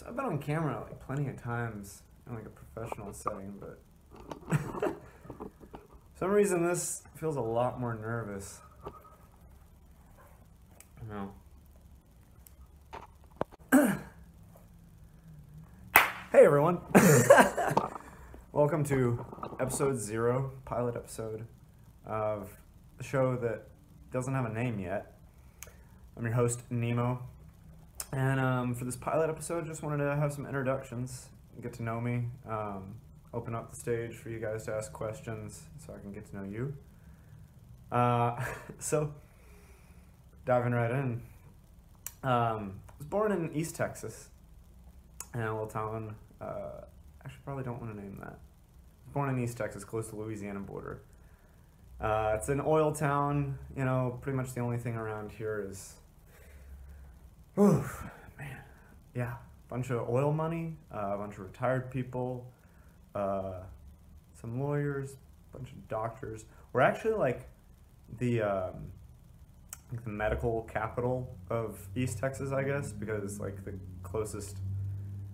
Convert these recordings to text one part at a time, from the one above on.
I've been on camera like plenty of times in like a professional setting, but for some reason this feels a lot more nervous. I don't know. Hey everyone! Welcome to episode 0, pilot episode of the show that doesn't have a name yet. I'm your host, Nemo. And for this pilot episode, just wanted to have some introductions, get to know me, open up the stage for you guys to ask questions so I can get to know you. So, diving right in. I was born in East Texas, in a little town, actually probably don't want to name that. I was born in East Texas, close to the Louisiana border. It's an oil town, you know, pretty much the only thing around here is, oof, man, yeah, bunch of oil money, a bunch of retired people, some lawyers, bunch of doctors. We're actually like the medical capital of East Texas, I guess, because like the closest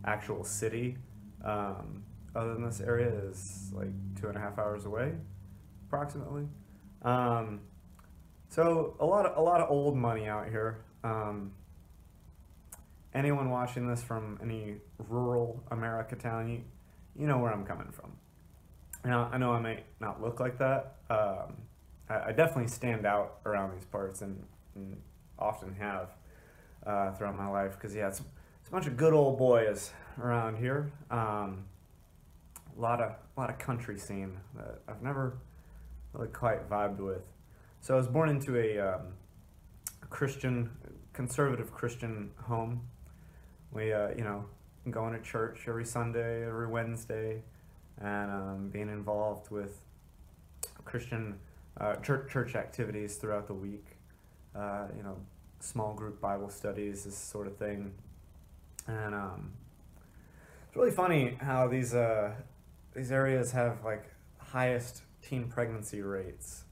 actual city other than this area is like 2.5 hours away, approximately. So a lot of old money out here. Anyone watching this from any rural America town, you know where I'm coming from. Now, I know I might not look like that. I definitely stand out around these parts and often have throughout my life, because yeah, it's a bunch of good old boys around here. A lot of country scene that I've never really quite vibed with. So I was born into a conservative Christian home. We, you know, going to church every Sunday, every Wednesday, and being involved with Christian church activities throughout the week. You know, small group Bible studies, this sort of thing. And it's really funny how these areas have like highest teen pregnancy rates.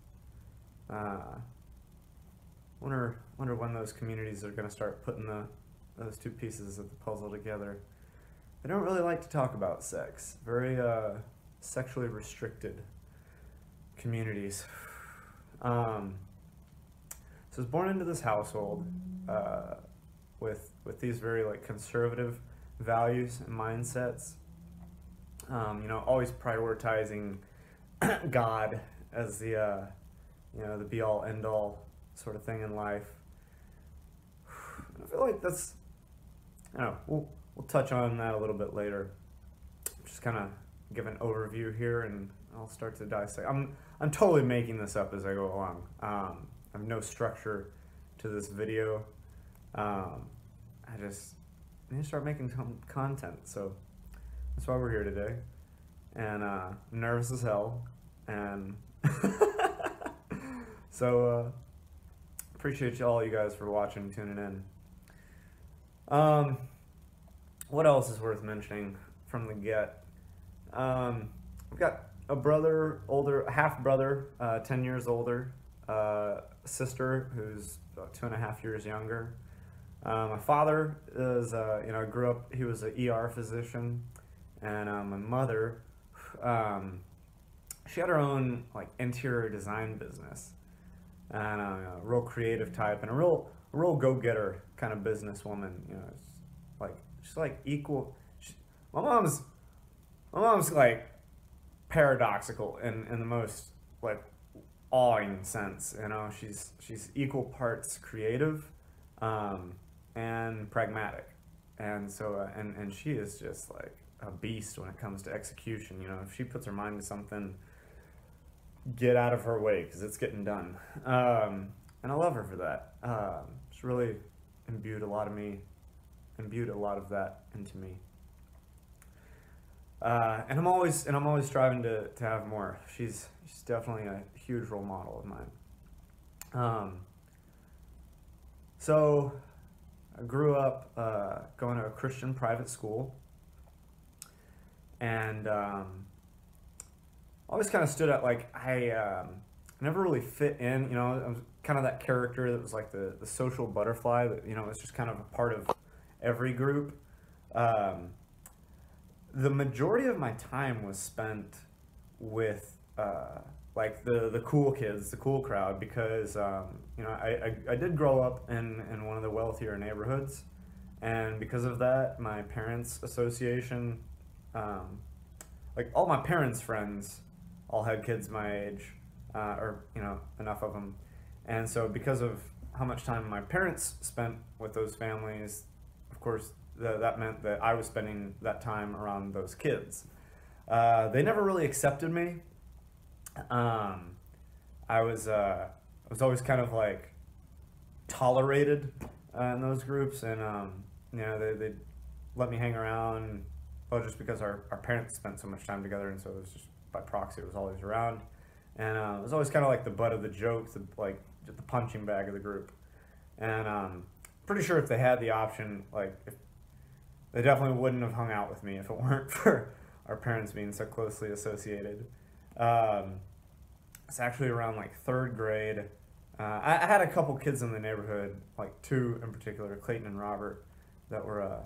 Wonder when those communities are going to start putting those two pieces of the puzzle together. They don't really like to talk about sex. Very sexually restricted communities. So I was born into this household with these very like conservative values and mindsets. You know, always prioritizing God as the you know, the be all end all sort of thing in life. I feel like that's, I don't know, we'll touch on that a little bit later. Just kind of give an overview here, and I'll start to dissect. I'm totally making this up as I go along. I have no structure to this video. I need to start making some content, so that's why we're here today. And I'm nervous as hell, and so appreciate all you guys for watching, tuning in. What else is worth mentioning from the get? We've got a brother, half brother, 10 years older, sister who's about 2.5 years younger. My father is, you know, grew up, he was an ER physician, and my mother, she had her own like interior design business, and a real creative type, and a real go-getter kind of businesswoman. You know, it's like she's like equal. My mom's like paradoxical in the most like awing sense. You know, she's equal parts creative and pragmatic, and so and she is just like a beast when it comes to execution. You know, if she puts her mind to something, get out of her way, because it's getting done. And I love her for that. She's really imbued a lot of that into me. And I'm always striving to have more. She's definitely a huge role model of mine. So I grew up going to a Christian private school, and always kind of stood out, like I never really fit in. You know, I was kind of that character that was like the social butterfly that, you know, was just kind of a part of every group. The majority of my time was spent with like the cool kids, the cool crowd, because you know, I did grow up in one of the wealthier neighborhoods, and because of that, my parents' association, like all my parents' friends, all had kids my age, or you know, enough of them, and so because of how much time my parents spent with those families, of course, that meant that I was spending that time around those kids. They never really accepted me. I was always kind of like tolerated in those groups, and you know, they let me hang around, well, just because our parents spent so much time together, and so it was just by proxy, it was always around, and it was always kind of like the butt of the joke, like the punching bag of the group, and pretty sure if they had the option, like if, they definitely wouldn't have hung out with me if it weren't for our parents being so closely associated. It's actually around like third grade. I had a couple kids in the neighborhood, like two in particular, Clayton and Robert, that were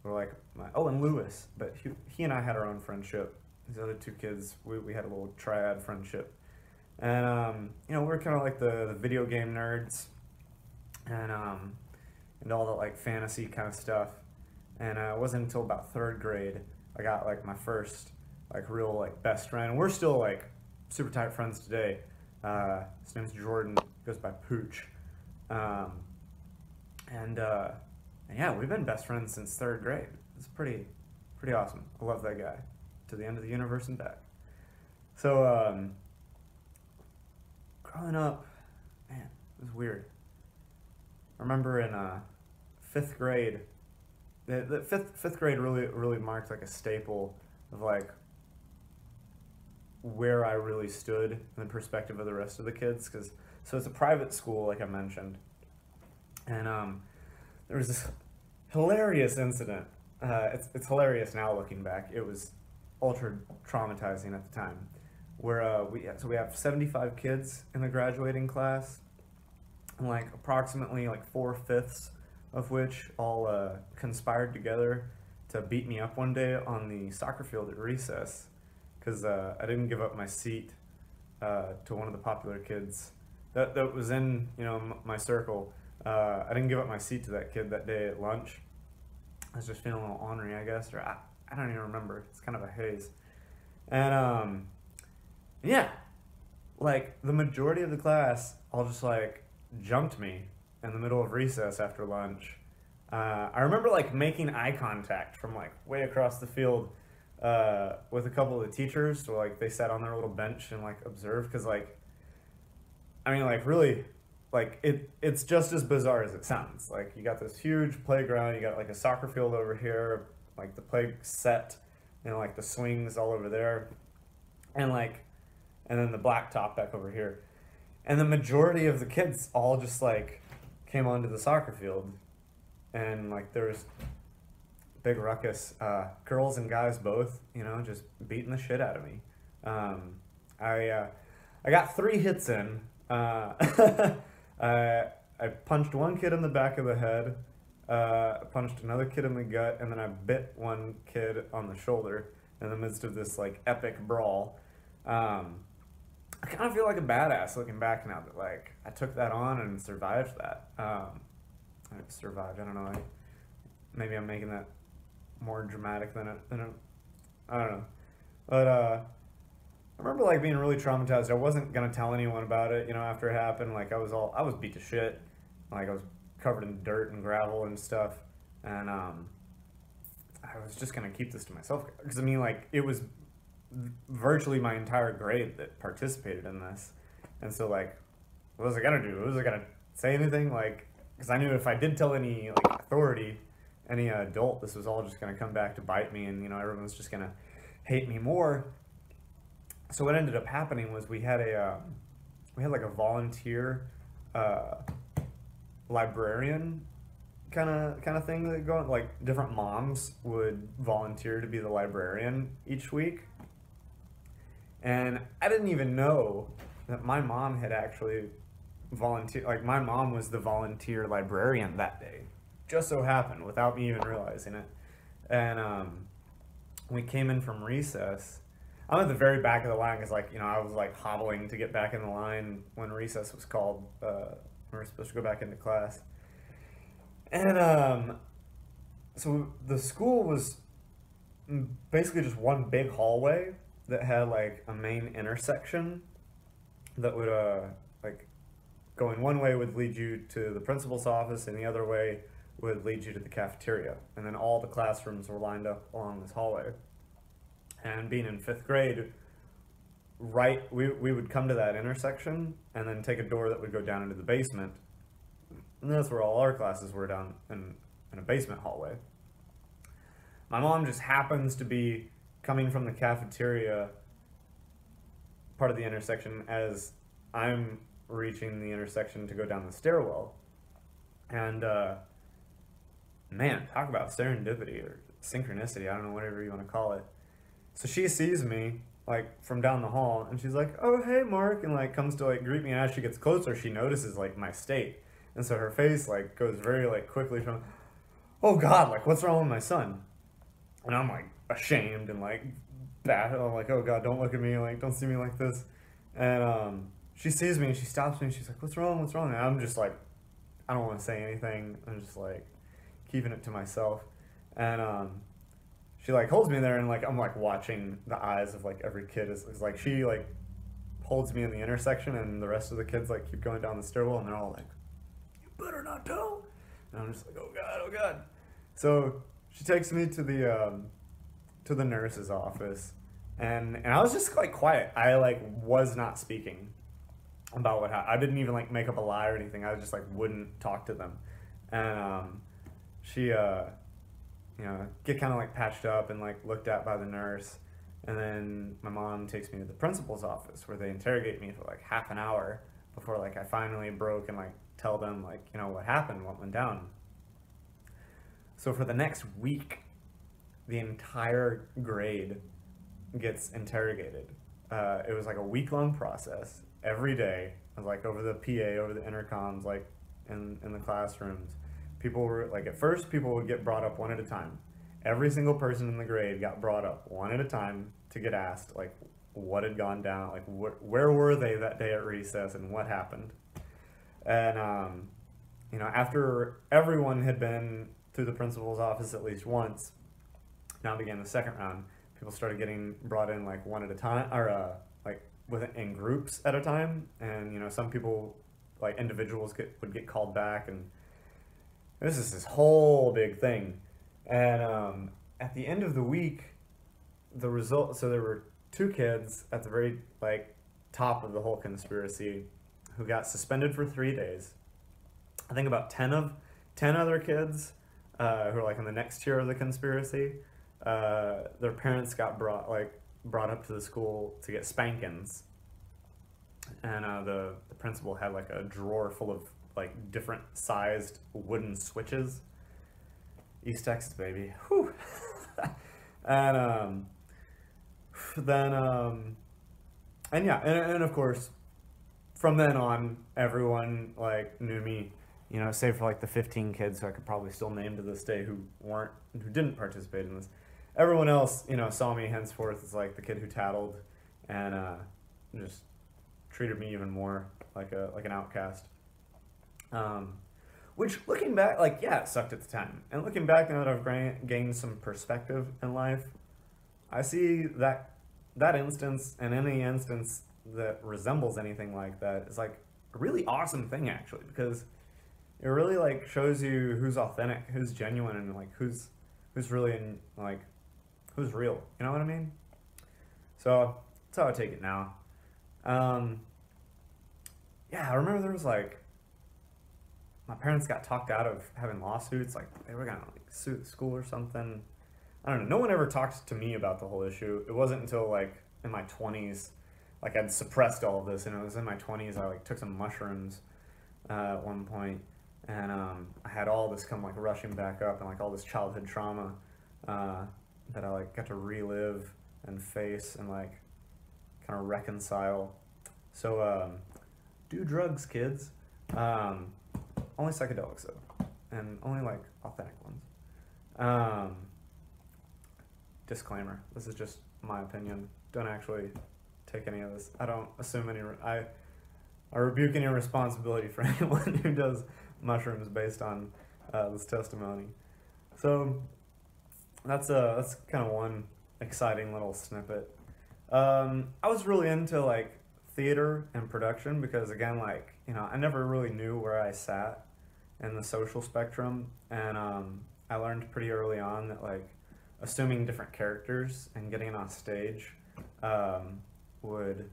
like and Lewis, but he and I had our own friendship. These other two kids, we had a little triad friendship, and you know, we're kind of like the video game nerds, and all the like fantasy kind of stuff. And it wasn't until about third grade I got like my first like real like best friend. We're still like super tight friends today. His name's Jordan. He goes by Pooch. And yeah, we've been best friends since third grade. It's pretty awesome. I love that guy to the end of the universe and back. So growing up, man, it was weird. I remember in fifth grade. The fifth grade really marked like a staple of like where I really stood in the perspective of the rest of the kids, because so it's a private school, like I mentioned, and there was this hilarious incident. It's hilarious now looking back. It was ultra traumatizing at the time, where we have 75 kids in the graduating class, and like approximately like 4/5 of which all conspired together to beat me up one day on the soccer field at recess, because I didn't give up my seat to one of the popular kids that was in, you know, my circle. I didn't give up my seat to that kid that day at lunch. I was just feeling a little ornery, I guess, or I don't even remember. It's kind of a haze. And yeah, like the majority of the class all just like jumped me in the middle of recess after lunch. I remember like making eye contact from like way across the field with a couple of the teachers. So like they sat on their little bench and like observed, because like, I mean, like really, like it's just as bizarre as it sounds. Like you got this huge playground, you got like a soccer field over here, like the play set, and like the swings all over there, and then the blacktop back over here. And the majority of the kids all just like came onto the soccer field, and like there was big ruckus, girls and guys both, you know, just beating the shit out of me. I got 3 hits in. I punched one kid in the back of the head, I punched another kid in the gut, and then I bit one kid on the shoulder in the midst of this like epic brawl. I kind of feel like a badass looking back now that like I took that on and survived that. I survived. I don't know. Maybe I'm making that more dramatic than it. I don't know. But I remember like being really traumatized. I wasn't gonna tell anyone about it. You know, after it happened, like I was beat to shit. Like I was covered in dirt and gravel and stuff, and I was just gonna keep this to myself, because I mean, like it was virtually my entire grade that participated in this, and so like what was I gonna do? Was I gonna say anything? Like, because I knew if I did tell any like authority, any adult, this was all just gonna come back to bite me, and you know, everyone's just gonna hate me more. So what ended up happening was we had like a volunteer librarian kind of thing that going, like different moms would volunteer to be the librarian each week. And I didn't even know that my mom had actually volunteered. Like my mom was the volunteer librarian that day. Just so happened, without me even realizing it. And we came in from recess. I'm at the very back of the line because, like, I was like hobbling to get back in the line when recess was called. We were supposed to go back into class. And so the school was basically just one big hallway that had like a main intersection that would like going one way would lead you to the principal's office, and the other way would lead you to the cafeteria. And then all the classrooms were lined up along this hallway. And being in 5th grade, we would come to that intersection and then take a door that would go down into the basement. And that's where all our classes were, down in a basement hallway. My mom just happens to be coming from the cafeteria part of the intersection as I'm reaching the intersection to go down the stairwell. And man, talk about serendipity or synchronicity, I don't know, whatever you want to call it. So she sees me like from down the hall, and she's like, "Oh, hey Mark," and like comes to like greet me. And as she gets closer, she notices like my state, and so her face like goes very like quickly from, "Oh God, like what's wrong with my son?" And I'm like ashamed and like bad. I'm like, "Oh God, don't look at me, like don't see me like this." And she sees me and she stops me and she's like, "What's wrong? What's wrong?" And I'm just like, I don't want to say anything. I'm just like keeping it to myself. And she like holds me there, and like I'm like watching the eyes of like every kid is like, she like holds me in the intersection, and the rest of the kids like keep going down the stairwell, and they're all like, "You better not tell." And I'm just like, "Oh God, oh God." So she takes me to the nurse's office, and I was just like quiet. I like was not speaking about what happened. I didn't even like make up a lie or anything. I just like wouldn't talk to them. And she get kind of like patched up and like looked at by the nurse, and then my mom takes me to the principal's office where they interrogate me for like half an hour before like I finally broke and like tell them like what happened, what went down. So for the next week, the entire grade gets interrogated. It was like a week-long process every day. It was like over the PA, over the intercoms, like in the classrooms. People were like, at first people would get brought up one at a time. Every single person in the grade got brought up one at a time to get asked like what had gone down, like where were they that day at recess and what happened. And after everyone had been through the principal's office at least once, now began the second round. People started getting brought in like one at a time, or like in groups at a time. And some people, like individuals, would get called back, and this is this whole big thing. And at the end of the week, the result, so there were 2 kids at the very like top of the whole conspiracy who got suspended for 3 days. I think about 10 other kids who are like in the next tier of the conspiracy, their parents got brought up to the school to get spankings. And the principal had like a drawer full of like different sized wooden switches. East Texas, baby. Whew. And and of course, from then on, everyone like knew me, save for like the 15 kids who I could probably still name to this day who didn't participate in this. Everyone else, saw me henceforth as like the kid who tattled, and just treated me even more like an outcast. Which, looking back, like, yeah, it sucked at the time. And looking back, now that I've gained some perspective in life, I see that instance, and any instance that resembles anything like that, is like a really awesome thing, actually, because it really like shows you who's authentic, who's genuine, and like who's really in, like, who's real. You know what I mean? So that's how I take it now. Yeah, I remember there was like, my parents got talked out of having lawsuits, like they were gonna like sue the school or something. I don't know. No one ever talked to me about the whole issue. It wasn't until like in my 20s, like I'd suppressed all of this, and it was in my 20s I like took some mushrooms at one point, and I had all this come like rushing back up, and like all this childhood trauma that I like got to relive and face and like kind of reconcile. So do drugs, kids. Only psychedelics though, and only like authentic ones. disclaimer. This is just my opinion. Don't actually take any of this. I don't assume any. I rebuke any responsibility for anyone who does mushrooms based on this testimony. So that's kind of one exciting little snippet. I was really into like theater and production because, again, like, you know, I never really knew where I sat in the social spectrum, and I learned pretty early on that like assuming different characters and getting on stage would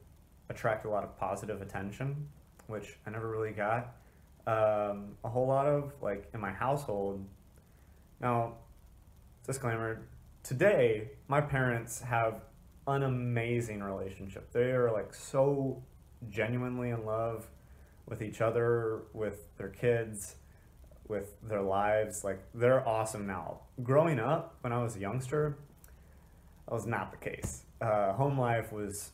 attract a lot of positive attention, which I never really got a whole lot of, like, in my household. Now, disclaimer, today my parents have an amazing relationship. They are like so genuinely in love with each other, with their kids, with their lives. Like, they're awesome now. Growing up, when I was a youngster, that was not the case. Home life was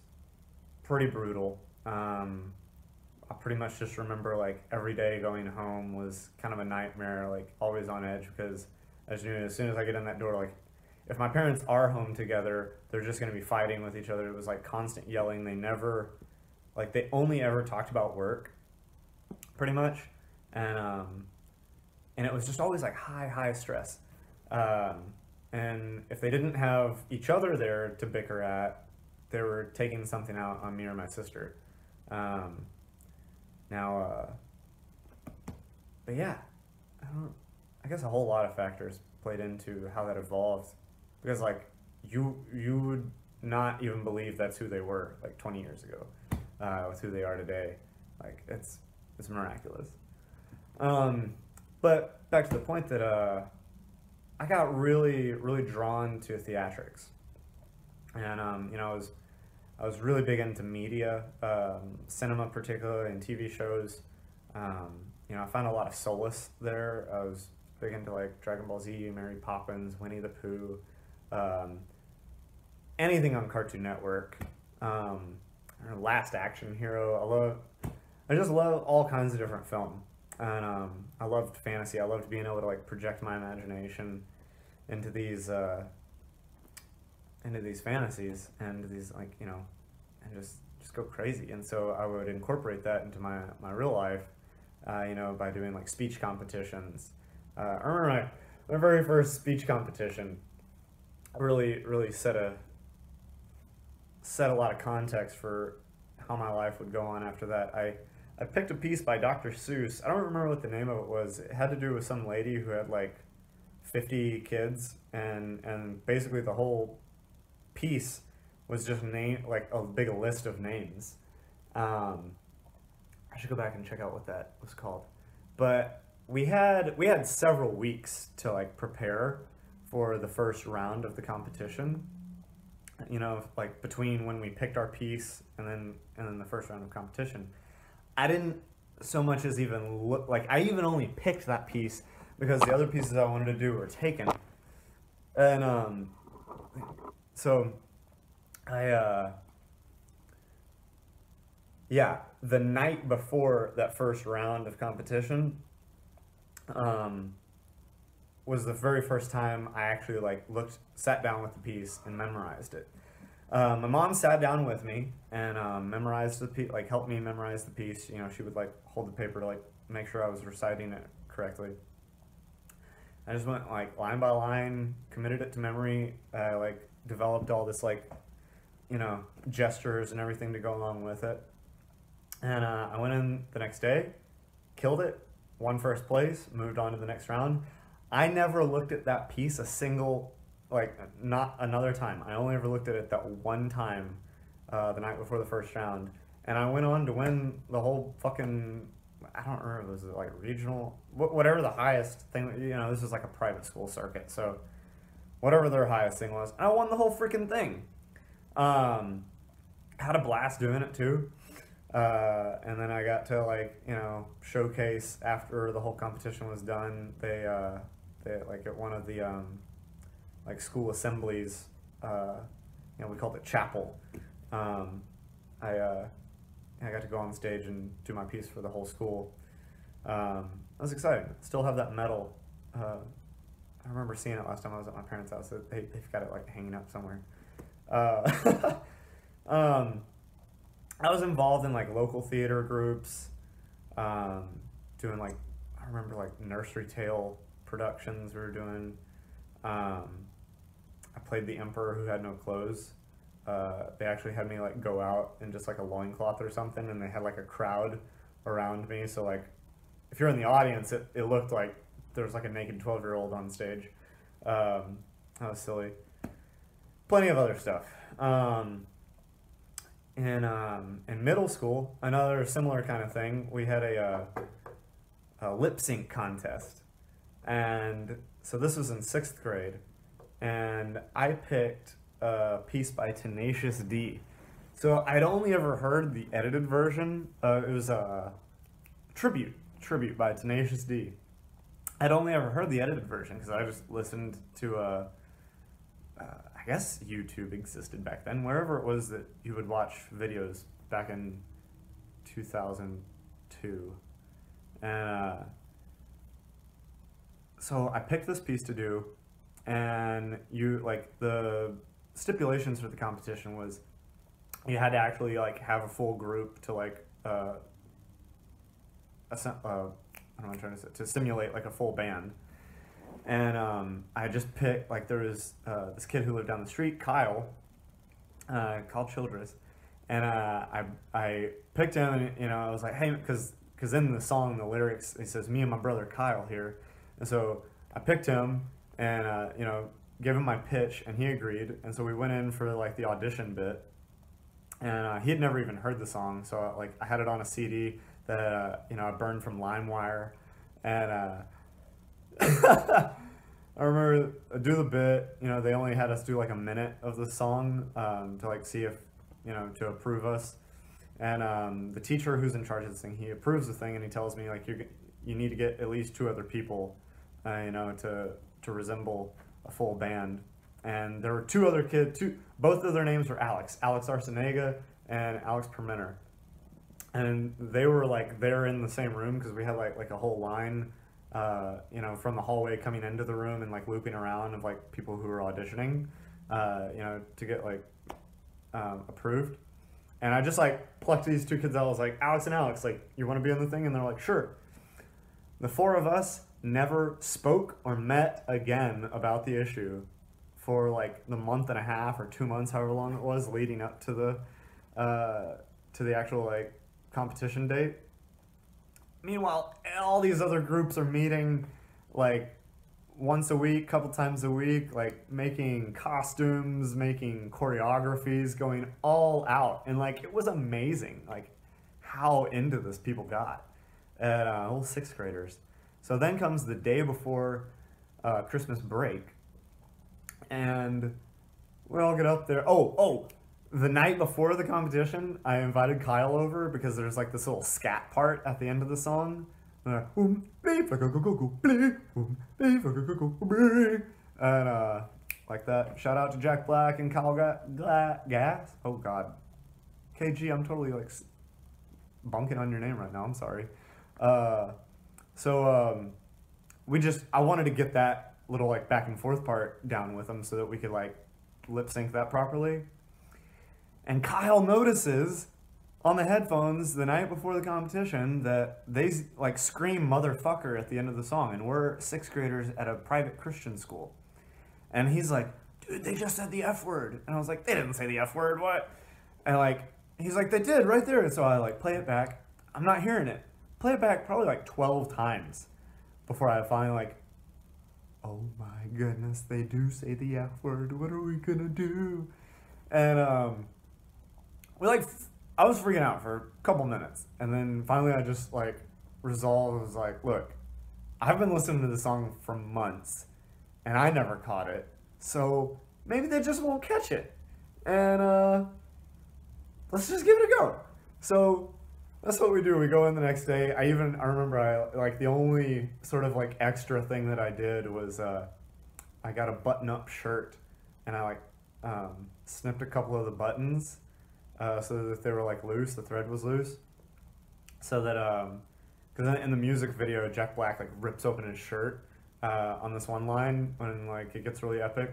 pretty brutal. I pretty much just remember like every day going home was kind of a nightmare, like always on edge, because as soon as I get in that door, like if my parents are home together, they're just going to be fighting with each other. It was like constant yelling. They never, like, they only ever talked about work, pretty much, and it was just always like high stress. And if they didn't have each other there to bicker at, they were taking something out on me or my sister. But yeah, I guess a whole lot of factors played into how that evolved, because like you would not even believe that's who they were like 20 years ago, with who they are today. Like, it's miraculous. But back to the point that I got really drawn to theatrics, and you know, I was really big into media, cinema particularly, and TV shows. You know, I found a lot of solace there. I was big into like Dragon Ball Z, Mary Poppins, Winnie the Pooh, anything on Cartoon Network, Last Action Hero. I just love all kinds of different film, and I loved fantasy. I loved being able to like project my imagination into these fantasies and these, like, you know, and just go crazy. And so I would incorporate that into my real life, you know, by doing like speech competitions. I remember my very first speech competition really set a lot of context for how my life would go on after that. I picked a piece by Dr. Seuss. I don't remember what the name of it was. It had to do with some lady who had like 50 kids, and basically the whole piece was just like a big list of names. I should go back and check out what that was called. But we had several weeks to like prepare for the first round of the competition. You know, like between when we picked our piece and then the first round of competition. I didn't so much as even look, like, I even only picked that piece because the other pieces I wanted to do were taken. And so yeah, the night before that first round of competition was the very first time I actually like sat down with the piece and memorized it. My mom sat down with me and memorized the piece, like helped me memorize the piece. You know, she would like hold the paper to like make sure I was reciting it correctly. I just went like line by line, committed it to memory, like developed all this like, you know, gestures and everything to go along with it. And I went in the next day, killed it, won first place, moved on to the next round. I never looked at that piece not another time. I only ever looked at it that one time, the night before the first round. And I went on to win the whole fucking, I don't remember, was it like regional, whatever the highest thing, you know, this is like a private school circuit, so whatever their highest thing was, I won the whole freaking thing. Had a blast doing it too. And then I got to like, you know, showcase after the whole competition was done. They like at one of the like school assemblies, you know, we called it chapel. I got to go on stage and do my piece for the whole school. I was excited. Still have that medal. I remember seeing it last time I was at my parents' house. They've got it like hanging up somewhere. Uh, I was involved in like local theater groups, doing like, I remember like nursery tale productions we were doing. I played the emperor who had no clothes. They actually had me like go out in just like a loincloth or something, and they had like a crowd around me. So like, if you're in the audience, it looked like there was like a naked 12-year-old on stage. That was silly. Plenty of other stuff. In middle school, another similar kind of thing, we had a lip sync contest. And so this was in 6th grade, and I picked a piece by Tenacious D. So I'd only ever heard the edited version. It was a tribute by Tenacious D. I'd only ever heard the edited version because I just listened to I guess YouTube existed back then, wherever it was that you would watch videos back in 2002. And so I picked this piece to do, and the stipulations for the competition was you had to actually like have a full group to like what am I trying to say, to simulate like a full band. And I just picked, like, there was this kid who lived down the street, Kyle Childress, and I picked him, and you know, I was like, hey, because in the song, the lyrics, it says me and my brother Kyle here, and so I picked him, and you know, gave him my pitch, and he agreed, and so we went in for like the audition bit, and he had never even heard the song, so like I had it on a CD that you know, I burned from LimeWire, and I remember do the bit, you know, they only had us do like a minute of the song to like see if, you know, to approve us. And the teacher who's in charge of this thing, he approves the thing, and he tells me like you need to get at least 2 other people, you know, to resemble a full band. And there were 2 other kids, both of their names were Alex Arsenega and Alex Permenter. And they were like there in the same room because we had like a whole line, you know, from the hallway coming into the room and like looping around of like people who were auditioning, you know, to get like approved. And I just like plucked these 2 kids out. I was like, Alex and Alex, like, you want to be on the thing? And they're like, sure. The 4 of us never spoke or met again about the issue for like the month and a half or 2 months, however long it was, leading up to the actual like competition date. Meanwhile, all these other groups are meeting like once a week, couple times a week, like making costumes, making choreographies, going all out. And like, it was amazing, like how into this people got at old 6th graders. So then comes the day before Christmas break, and we all get up there. The night before the competition, I invited Kyle over because there's like this little scat part at the end of the song. And like that. Shout out to Jack Black and Kyle Gass. Oh God, KG, I'm totally like bunking on your name right now. I'm sorry. I wanted to get that little like back and forth part down with him so that we could like lip sync that properly. And Kyle notices on the headphones the night before the competition that they like scream motherfucker at the end of the song, and we're 6th graders at a private Christian school. And he's like, dude, they just said the F word. And I was like, they didn't say the F word, what? And like, he's like, they did right there. And so I like play it back. I'm not hearing it. Play it back probably like 12 times before I finally like, oh my goodness, they do say the F word. What are we gonna do? And I was freaking out for a couple minutes, and then finally I just like resolved. I was like, look, I've been listening to this song for months, and I never caught it, so maybe they just won't catch it, and let's just give it a go. So that's what we do. We go in the next day. I remember like the only sort of like extra thing that I did was I got a button-up shirt, and I like snipped a couple of the buttons so that they were like loose, the thread was loose, so that because in the music video Jack Black like rips open his shirt on this one line when like it gets really epic,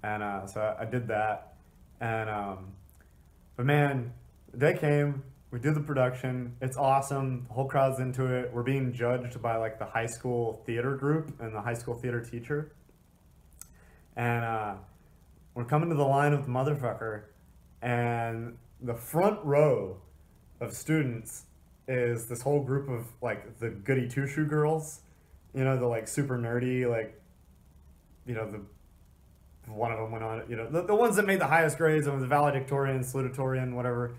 and so I did that, and but man, the day came. We did the production. It's awesome. The whole crowd's into it. We're being judged by like the high school theater group and the high school theater teacher, and we're coming to the line of the motherfucker, and the front row of students is this whole group of like the goody two shoe girls, you know, the like super nerdy, like, you know, the one of them went on, you know, the ones that made the highest grades, and was valedictorian, salutatorian, whatever.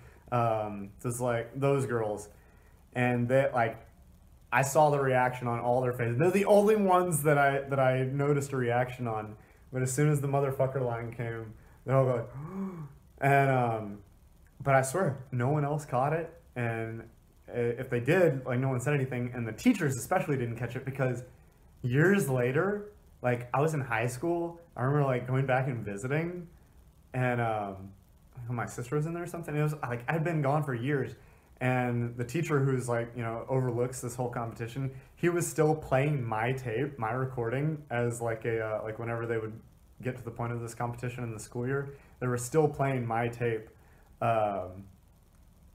Just like those girls, and they like, I saw the reaction on all their faces. They're the only ones that I noticed a reaction on. But as soon as the motherfucker line came, they all go, and but I swear no one else caught it, and if they did, like no one said anything, and the teachers especially didn't catch it because years later, like I was in high school, I remember like going back and visiting, and my sister was in there or something. It was like I'd been gone for years, and the teacher who's like, you know, overlooks this whole competition, he was still playing my tape, my recording, as like a like whenever they would get to the point of this competition in the school year, they were still playing my tape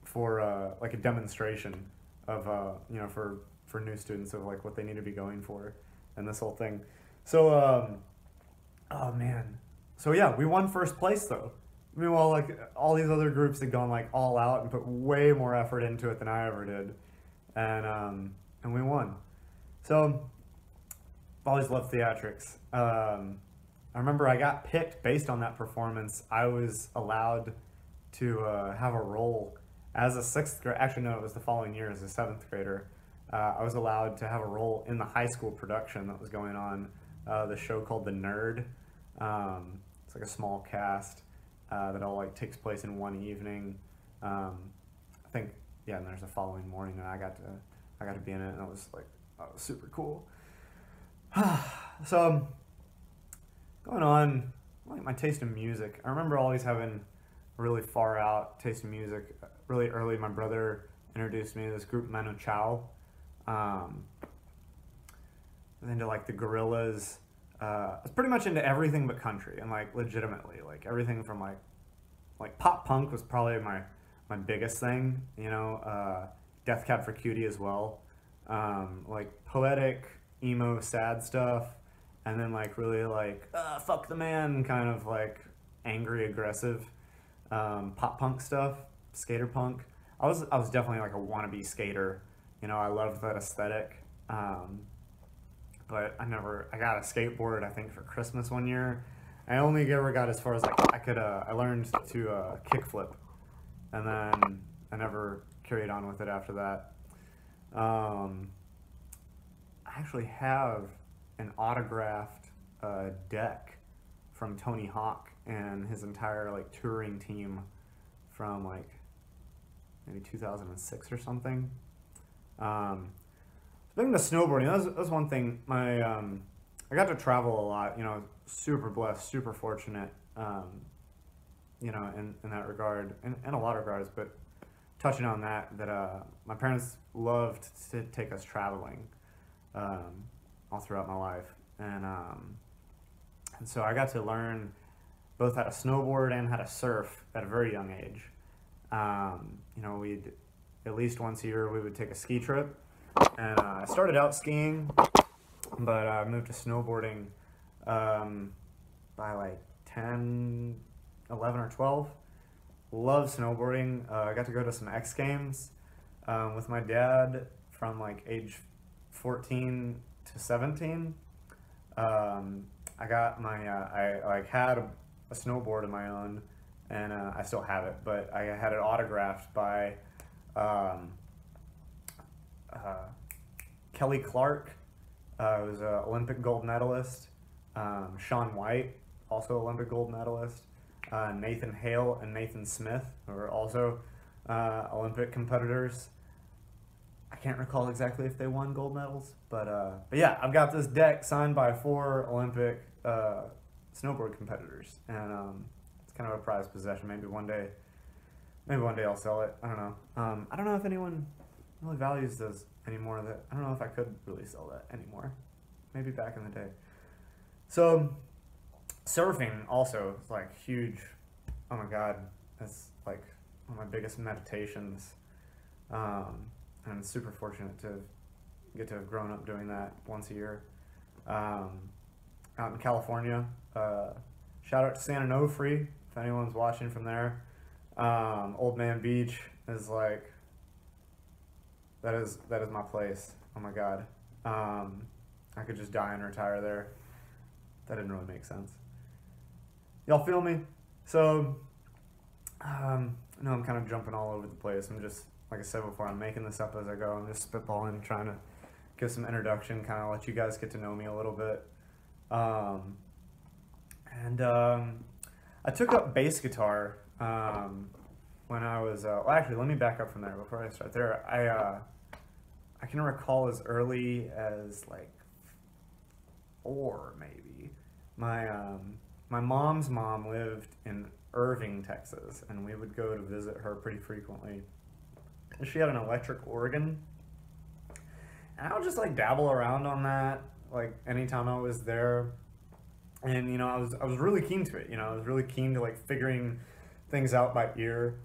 for like a demonstration of you know, for new students of like what they need to be going for and this whole thing. So oh man, so yeah, we won first place though. Meanwhile, like all these other groups had gone like all out and put way more effort into it than I ever did, and we won. So I've always loved theatrics. I remember I got picked based on that performance. I was allowed to have a role as a sixth grader. Actually, no, it was the following year as a seventh grader. I was allowed to have a role in the high school production that was going on, the show called The Nerd. It's like a small cast that all like takes place in one evening. I think, yeah, and there's a following morning, and I got to be in it, and it was like, oh, it was super cool. So going on, like my taste in music, I remember always having a really far out taste in music. Really early, my brother introduced me to this group, Manu Chao. Into like the Gorillas. I was pretty much into everything but country, and like legitimately, like everything from like pop punk was probably my biggest thing, you know, Death Cab for Cutie as well, like poetic, emo, sad stuff, and then like really like fuck the man kind of like angry, aggressive pop punk stuff, skater punk. I was definitely like a wannabe skater, you know. I loved that aesthetic. But I got a skateboard, I think, for Christmas one year. I only ever got as far as like I learned to kickflip, and then I never carried on with it after that. I actually have an autographed deck from Tony Hawk and his entire like touring team from like maybe 2006 or something. Speaking of snowboarding, that was one thing. I got to travel a lot. You know, super blessed, super fortunate. You know, in that regard, in a lot of regards. But touching on that, my parents loved to take us traveling, all throughout my life, and so I got to learn both how to snowboard and how to surf at a very young age. You know, we'd at least once a year we would take a ski trip. And I started out skiing, but I moved to snowboarding by like 10, 11 or 12. Love snowboarding. I got to go to some X Games with my dad from like age 14 to 17. I got my, I like had a snowboard of my own, and I still have it, but I had it autographed by Kelly Clark, was an Olympic gold medalist. Shaun White, also Olympic gold medalist. Nathan Hale and Nathan Smith, who are also Olympic competitors. I can't recall exactly if they won gold medals, but yeah, I've got this deck signed by 4 Olympic snowboard competitors, and it's kind of a prized possession. Maybe one day I'll sell it. I don't know. I don't know if anyone really values those anymore. I don't know if I could really sell that anymore. maybe back in the day. So surfing also is like huge. Oh my God, that's like one of my biggest meditations. I'm super fortunate to get to have grown up doing that once a year. Out in California, shout out to San Onofre if anyone's watching from there. Old Man Beach is like, that is my place. Oh my God. I could just die and retire there. That didn't really make sense. Y'all feel me? So, I know I'm kind of jumping all over the place. I'm just, like I said before, I'm making this up as I go. I'm just spitballing, trying to give some introduction, kind of let you guys get to know me a little bit. I took up bass guitar when I was, well, actually, let me back up from there before I start there. I can recall as early as like 4 maybe. My mom's mom lived in Irving, Texas, and we would go to visit her pretty frequently. And she had an electric organ, and I would just like dabble around on that like anytime I was there. And you know, I was really keen to it. You know, I was really keen to like figuring things out by ear,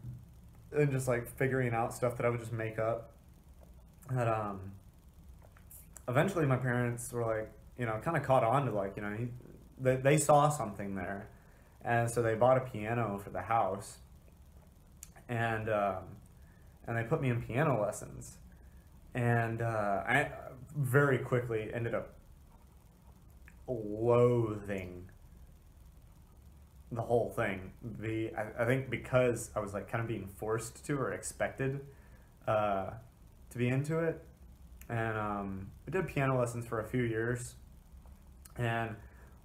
and just like figuring out stuff that I would just make up. That eventually my parents were like, you know, kind of caught on to like, you know, they saw something there, and so they bought a piano for the house, and they put me in piano lessons, and I very quickly ended up loathing the whole thing. I think because I was like kind of being forced to or expected to be into it, and we did piano lessons for a few years, and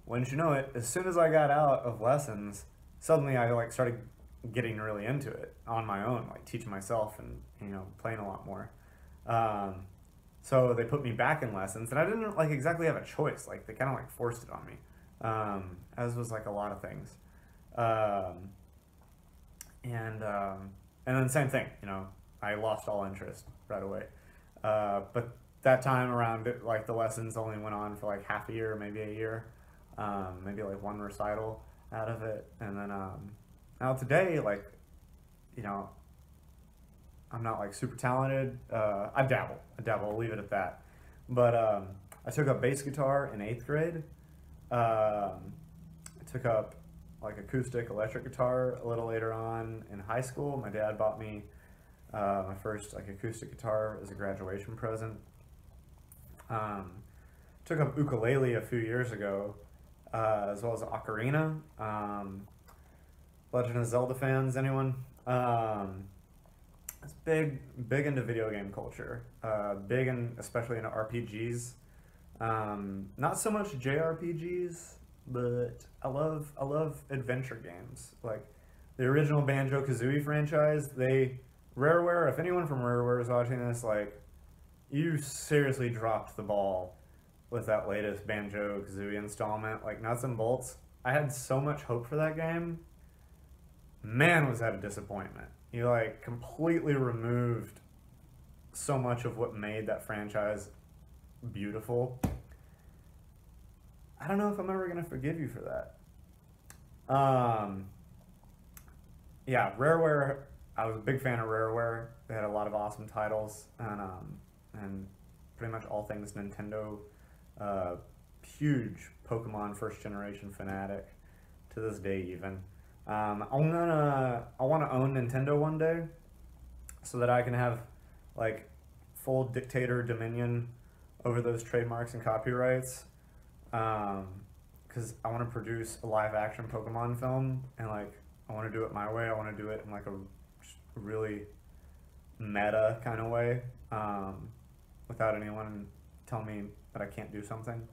wouldn't you know it, as soon as I got out of lessons, suddenly I like started getting really into it on my own, like teaching myself and, you know, playing a lot more. So they put me back in lessons, and I didn't like exactly have a choice. Like they kind of like forced it on me, as was like a lot of things. And then same thing, you know, I lost all interest right away. But that time around, like the lessons only went on for like half a year, maybe a year. Maybe like one recital out of it, and then now today, like, you know, I'm not like super talented. I dabble, I'll leave it at that. But I took up bass guitar in 8th grade. I took up like acoustic electric guitar a little later on in high school. My dad bought me my first like acoustic guitar as a graduation present. Took up ukulele a few years ago, as well as ocarina. Legend of Zelda fans, anyone? It's big into video game culture. Big and especially into RPGs. Not so much JRPGs, but I love adventure games. Like the original Banjo-Kazooie franchise. Rareware. If anyone from Rareware is watching this, like, you seriously dropped the ball with that latest Banjo-Kazooie installment, like nuts and bolts. I had so much hope for that game. Man, was that a disappointment. You like completely removed so much of what made that franchise beautiful. I don't know if I'm ever gonna forgive you for that. Yeah, Rareware, I was a big fan of Rareware. They had a lot of awesome titles, and pretty much all things Nintendo. Huge Pokemon first generation fanatic to this day even. I want to own Nintendo one day so that I can have like full dictator dominion over those trademarks and copyrights, because I want to produce a live action Pokemon film, and like I want to do it my way. I want to do it in like a really meta kind of way, without anyone telling me that I can't do something.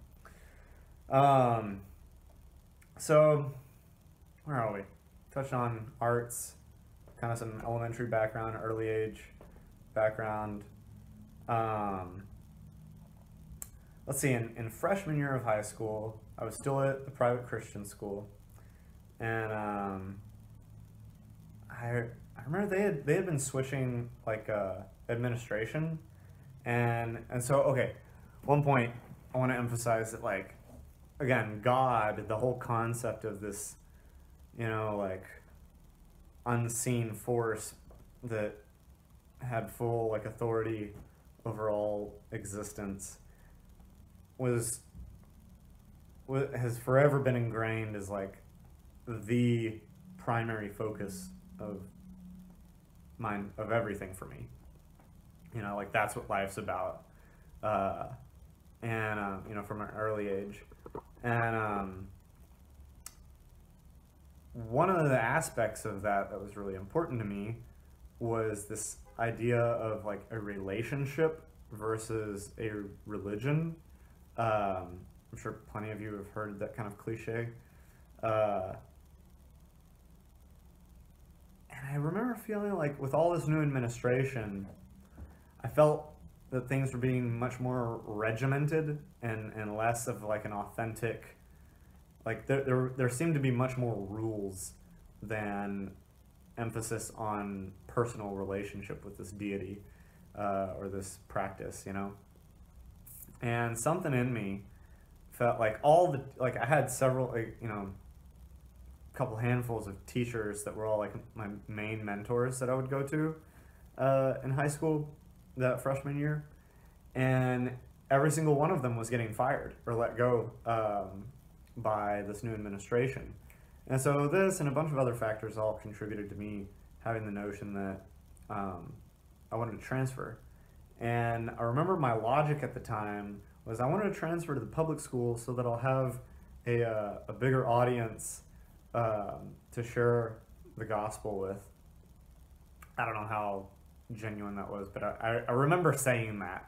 So where are we? Touched on arts, kind of some elementary background, early age background. Let's see, in freshman year of high school, I was still at the private Christian school, and I remember they had been switching like administration, and so okay, one point I want to emphasize that, like, again, God, the whole concept of this, you know, like, unseen force that had full, like, authority over all existence has forever been ingrained as, like, the primary focus of everything for me. You know, like, that's what life's about. You know, from an early age. And one of the aspects of that was really important to me was this idea of, like, a relationship versus a religion. I'm sure plenty of you have heard that kind of cliche. And I remember feeling like with all this new administration, I felt that things were being much more regimented and less of, like, an authentic, like, there seemed to be much more rules than emphasis on personal relationship with this deity or this practice, you know? And something in me felt like I had several, like, you know, a couple handfuls of teachers that were all, like, my main mentors that I would go to in high school that freshman year, and every single one of them was getting fired or let go by this new administration. And so this and a bunch of other factors all contributed to me having the notion that I wanted to transfer. And I remember my logic at the time was I wanted to transfer to the public school so that I'll have a bigger audience to share the gospel with. I don't know how genuine that was, but I remember saying that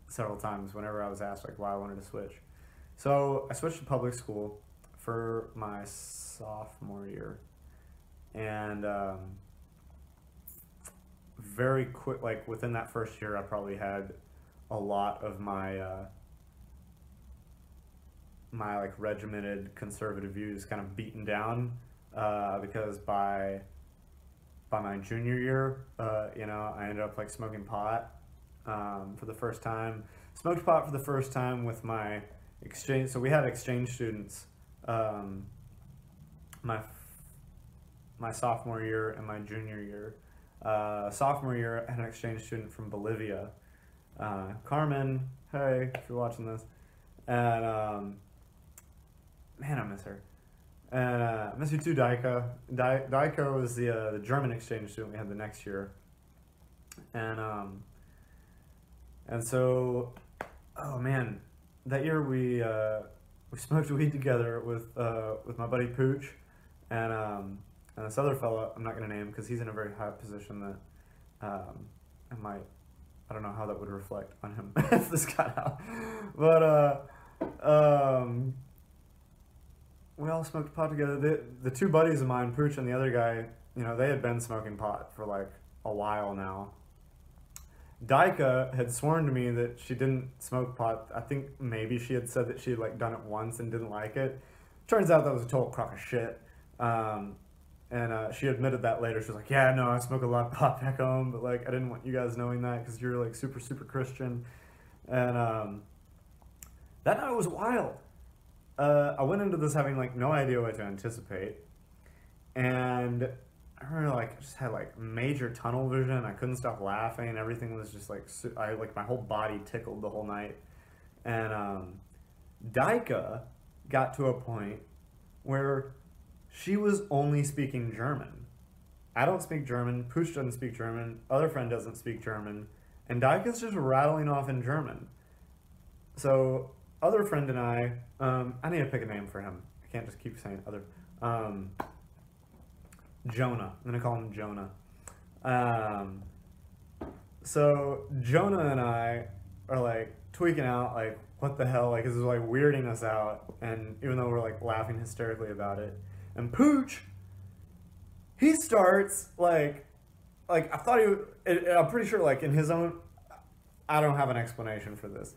several times whenever I was asked, like, why I wanted to switch. So I switched to public school for my sophomore year, and very quick, like, within that first year, I probably had a lot of my like, regimented conservative views kind of beaten down because by my junior year, you know, I ended up, like, smoking pot for the first time. Smoked pot for the first time with my exchange. So we had exchange students my sophomore year and my junior year. Sophomore year, I had an exchange student from Bolivia, Carmen. Hey, if you're watching this, and man, I miss her. And I miss you too, Daika. Daika was the German exchange student we had the next year, and so, oh man, that year we smoked weed together with my buddy Pooch, and this other fella I'm not gonna name because he's in a very high position that I don't know how that would reflect on him if this got out, but we all smoked pot together. The two buddies of mine, Pooch and the other guy, you know, they had been smoking pot for, like, a while now. Daika had sworn to me that she didn't smoke pot. I think maybe she had said that she had, like, done it once and didn't like it. Turns out that was a total crock of shit. And she admitted that later. She was like, yeah, no, I smoke a lot of pot back home, but, like, I didn't want you guys knowing that because you're, like, super, super Christian. And that night was wild. I went into this having, like, no idea what to anticipate. And I remember, like, I just had, like, major tunnel vision. I couldn't stop laughing. Everything was just, like, my whole body tickled the whole night. And Daika got to a point where she was only speaking German. I don't speak German. Pooch doesn't speak German. Other friend doesn't speak German. And Daika's just rattling off in German. So other friend and I need to pick a name for him. I can't just keep saying other. Jonah. I'm gonna call him Jonah. So Jonah and I are, like, tweaking out, like, what the hell, like, this is, like, weirding us out, and even though we're, like, laughing hysterically about it, and Pooch, he starts, like I thought he would, I'm pretty sure, like, in his own, I don't have an explanation for this,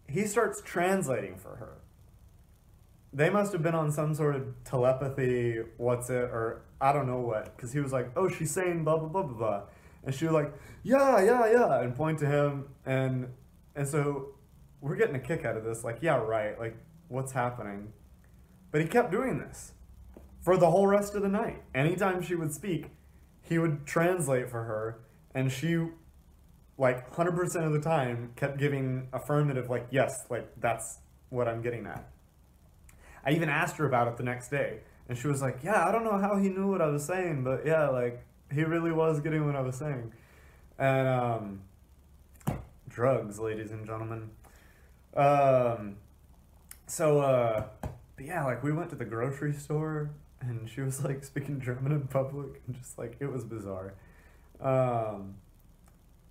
he starts translating for her. They must have been on some sort of telepathy, or I don't know what, because he was like, oh, she's saying blah, blah, blah, blah, blah. And she would like, yeah, yeah, yeah, and point to him. And so we're getting a kick out of this. Like, yeah, right. Like, what's happening? But he kept doing this for the whole rest of the night. Anytime she would speak, he would translate for her. And she, like, 100% of the time, kept giving affirmative, like, yes, like, that's what I'm getting at. I even asked her about it the next day. And she was like, yeah, I don't know how he knew what I was saying, but yeah, like, he really was getting what I was saying. And, drugs, ladies and gentlemen. But yeah, like, we went to the grocery store, and she was, like, speaking German in public, and just, like, it was bizarre.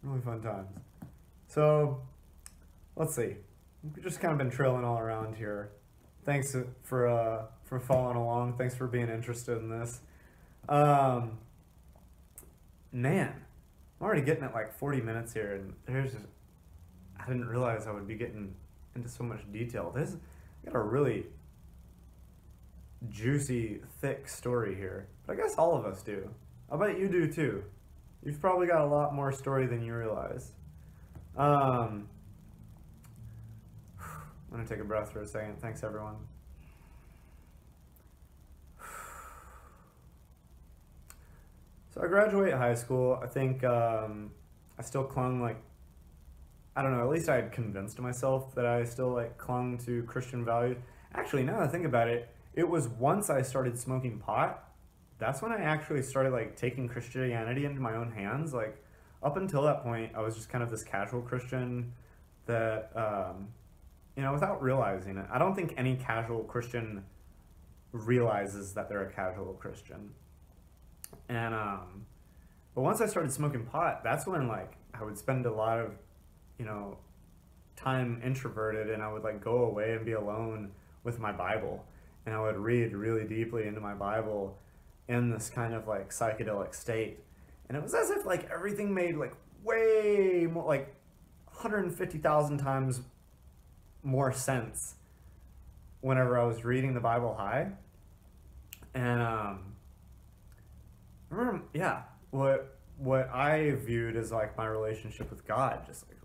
Really fun times. So, let's see. We've just kind of been trailing all around here. Thanks for following along. Thanks for being interested in this. Man, I'm already getting at like 40 minutes here, and I didn't realize I would be getting into so much detail. I got a really juicy, thick story here. But I guess all of us do. I bet you do too. You've probably got a lot more story than you realize. I'm gonna take a breath for a second. Thanks, everyone. So I graduate high school. I think I still clung, like, I don't know, at least I had convinced myself that I still, like, clung to Christian values. Actually, now that I think about it, it was once I started smoking pot, that's when I actually started, like, taking Christianity into my own hands. Like, up until that point, I was just kind of this casual Christian that, you know, without realizing it. I don't think any casual Christian realizes that they're a casual Christian. And, but once I started smoking pot, that's when, like, I would spend a lot of, you know, time introverted, and I would, like, go away and be alone with my Bible. And I would read really deeply into my Bible in this kind of, like, psychedelic state. And it was as if, like, everything made, like, way more, like, 150,000 times more sense whenever I was reading the Bible high. And, I remember, yeah, what I viewed as, like, my relationship with God just, like,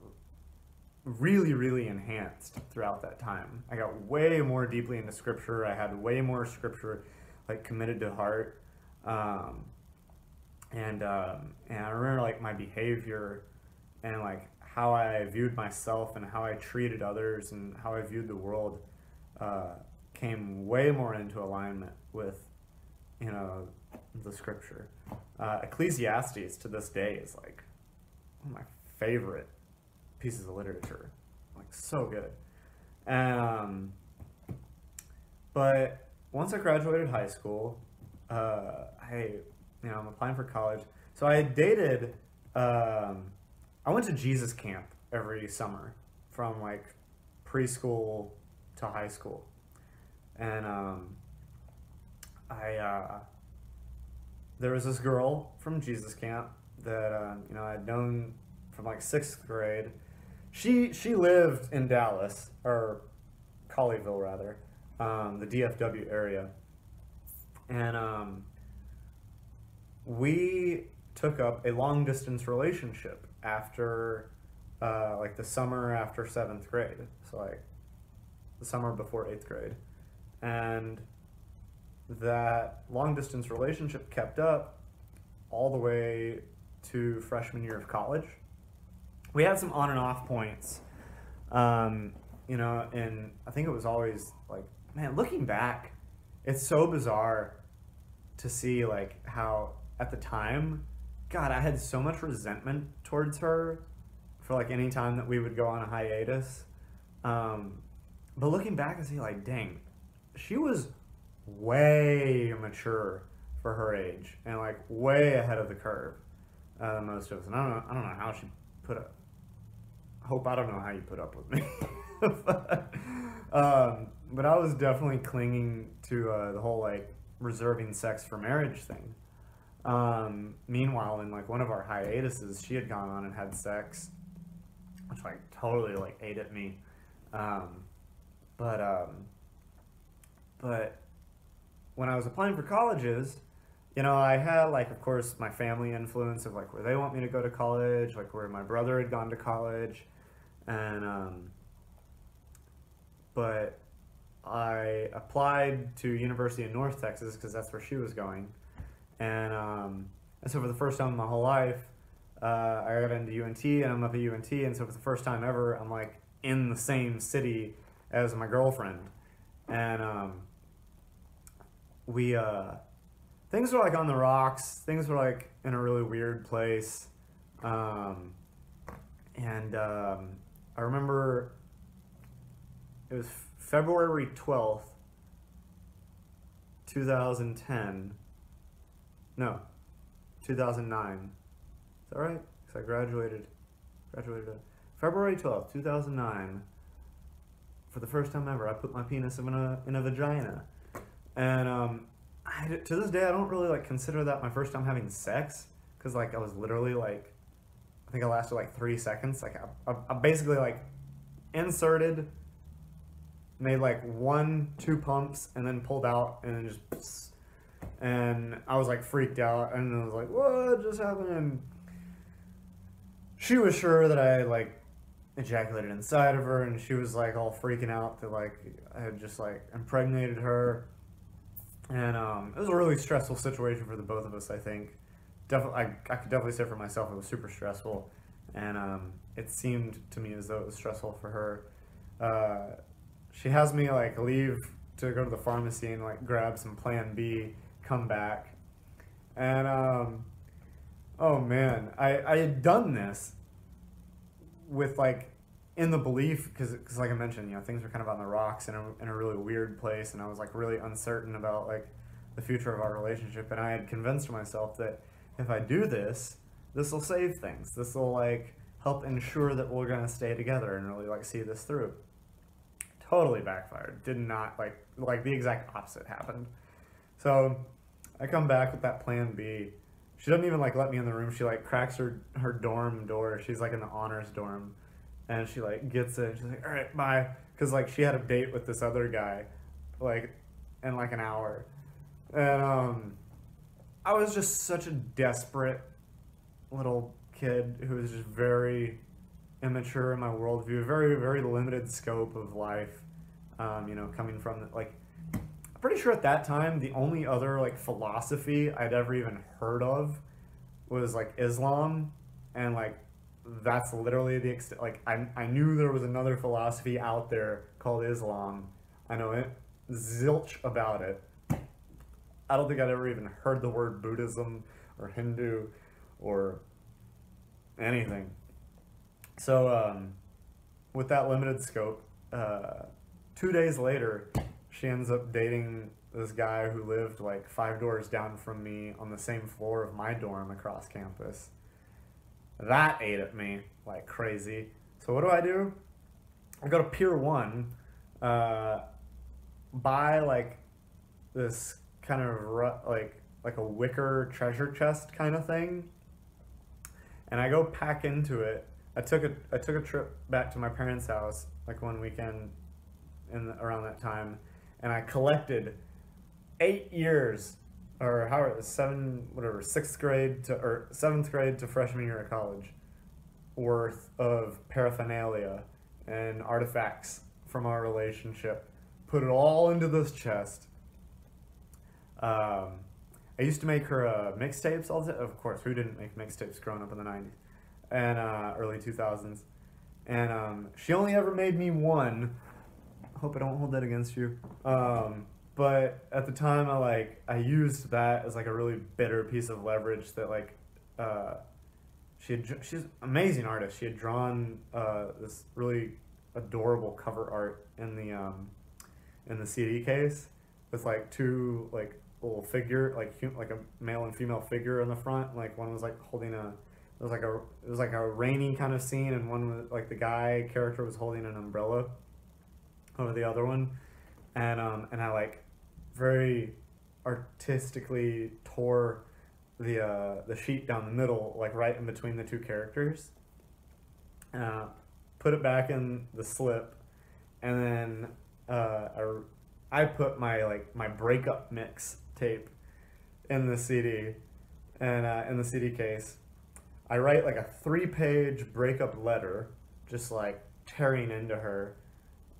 really, really enhanced throughout that time. I got way more deeply into Scripture. I had way more Scripture, like, committed to heart. And I remember, like, my behavior and, like, how I viewed myself and how I treated others and how I viewed the world came way more into alignment with, you know, the Scripture. Ecclesiastes to this day is, like, one of my favorite pieces of literature. Like, so good. But once I graduated high school, I'm applying for college. So I dated, I went to Jesus camp every summer from, like, preschool to high school. And there was this girl from Jesus camp that, you know, I'd known from, like, 6th grade. She lived in Dallas, or Colleyville rather, the DFW area. And we took up a long distance relationship after, like, the summer after 7th grade. So, like, the summer before 8th grade. And that long distance relationship kept up all the way to freshman year of college. We had some on and off points, you know, and I think it was always, like, man, looking back, it's so bizarre to see, like, how at the time, God, I had so much resentment towards her for, like, any time that we would go on a hiatus. But looking back, I see, like, dang, she was way mature for her age and, like, way ahead of the curve than most of us. And I don't know how she put up. I don't know how you put up with me. But I was definitely clinging to the whole, like, reserving sex for marriage thing. Meanwhile, in, like, one of our hiatuses, she had gone on and had sex, which, like, totally, like, ate at me. But when I was applying for colleges, you know, I had like, of course, my family influence of like where they want me to go to college, like where my brother had gone to college, and but I applied to University of North Texas because that's where she was going, and so for the first time in my whole life, I got into UNT, and I'm up at UNT, and so for the first time ever, I'm like in the same city as my girlfriend, and we things were like on the rocks. Things were like in a really weird place, and I remember it was February 12th, 2010. No, 2009. Is that right? Because I graduated February 12th, 2009. For the first time ever, I put my penis in a vagina. And to this day, I don't really like consider that my first time having sex, because like I was literally like, I think I lasted like 3 seconds. Like I basically like inserted, made like 1-2 pumps, and then pulled out, and then just, and I was like freaked out, and I was like, what just happened? And she was sure that I like ejaculated inside of her, and she was like all freaking out that like I had just like impregnated her. And it was a really stressful situation for the both of us, I think. Definitely, I could definitely say for myself it was super stressful, and it seemed to me as though it was stressful for her. She has me like leave to go to the pharmacy and like grab some Plan B, come back, and oh man, I had done this with like in the belief, because like I mentioned, you know, things were kind of on the rocks in a really weird place, and I was like really uncertain about like the future of our relationship, and I had convinced myself that if I do this, this will save things. This will like help ensure that we're gonna stay together and really like see this through. Totally backfired. Did not like the exact opposite happened. So I come back with that Plan B. She doesn't even like let me in the room. She like cracks her dorm door. She's like in the honors dorm. And she like gets it. She's like, all right, bye. Because like she had a date with this other guy, like in like an hour. And I was just such a desperate little kid who was just very immature in my worldview, very, very limited scope of life. You know, coming from like, I'm pretty sure at that time the only other like philosophy I'd ever even heard of was like Islam, and like that's literally the extent. Like I knew there was another philosophy out there called Islam. I know it zilch about it. I don't think I'd ever even heard the word Buddhism or Hindu or anything. So with that limited scope, 2 days later, she ends up dating this guy who lived like 5 doors down from me on the same floor of my dorm across campus. That ate at me like crazy. So what do? I go to Pier 1, buy like this kind of like a wicker treasure chest kind of thing, and I go pack into it. I took a trip back to my parents' house like one weekend around that time, and I collected 8 years, or how it was 6th grade to 7th grade to freshman year of college worth of paraphernalia and artifacts from our relationship. Put it all into this chest. I used to make her mixtapes all the time. Of course, who didn't make mixtapes growing up in the 90s and early 2000s? And she only ever made me one. I hope I don't hold that against you. But at the time, I used that as like a really bitter piece of leverage that like she's an amazing artist. She had drawn this really adorable cover art in the CD case with like two like little figure like a male and female figure in the front. Like one was like holding it was like a rainy kind of scene, and one was like the guy character was holding an umbrella over the other one, and I like very artistically tore the sheet down the middle, like right in between the two characters. Put it back in the slip, and then I put my breakup mix tape in the CD, and in the CD case. I write like a 3-page breakup letter, just like tearing into her,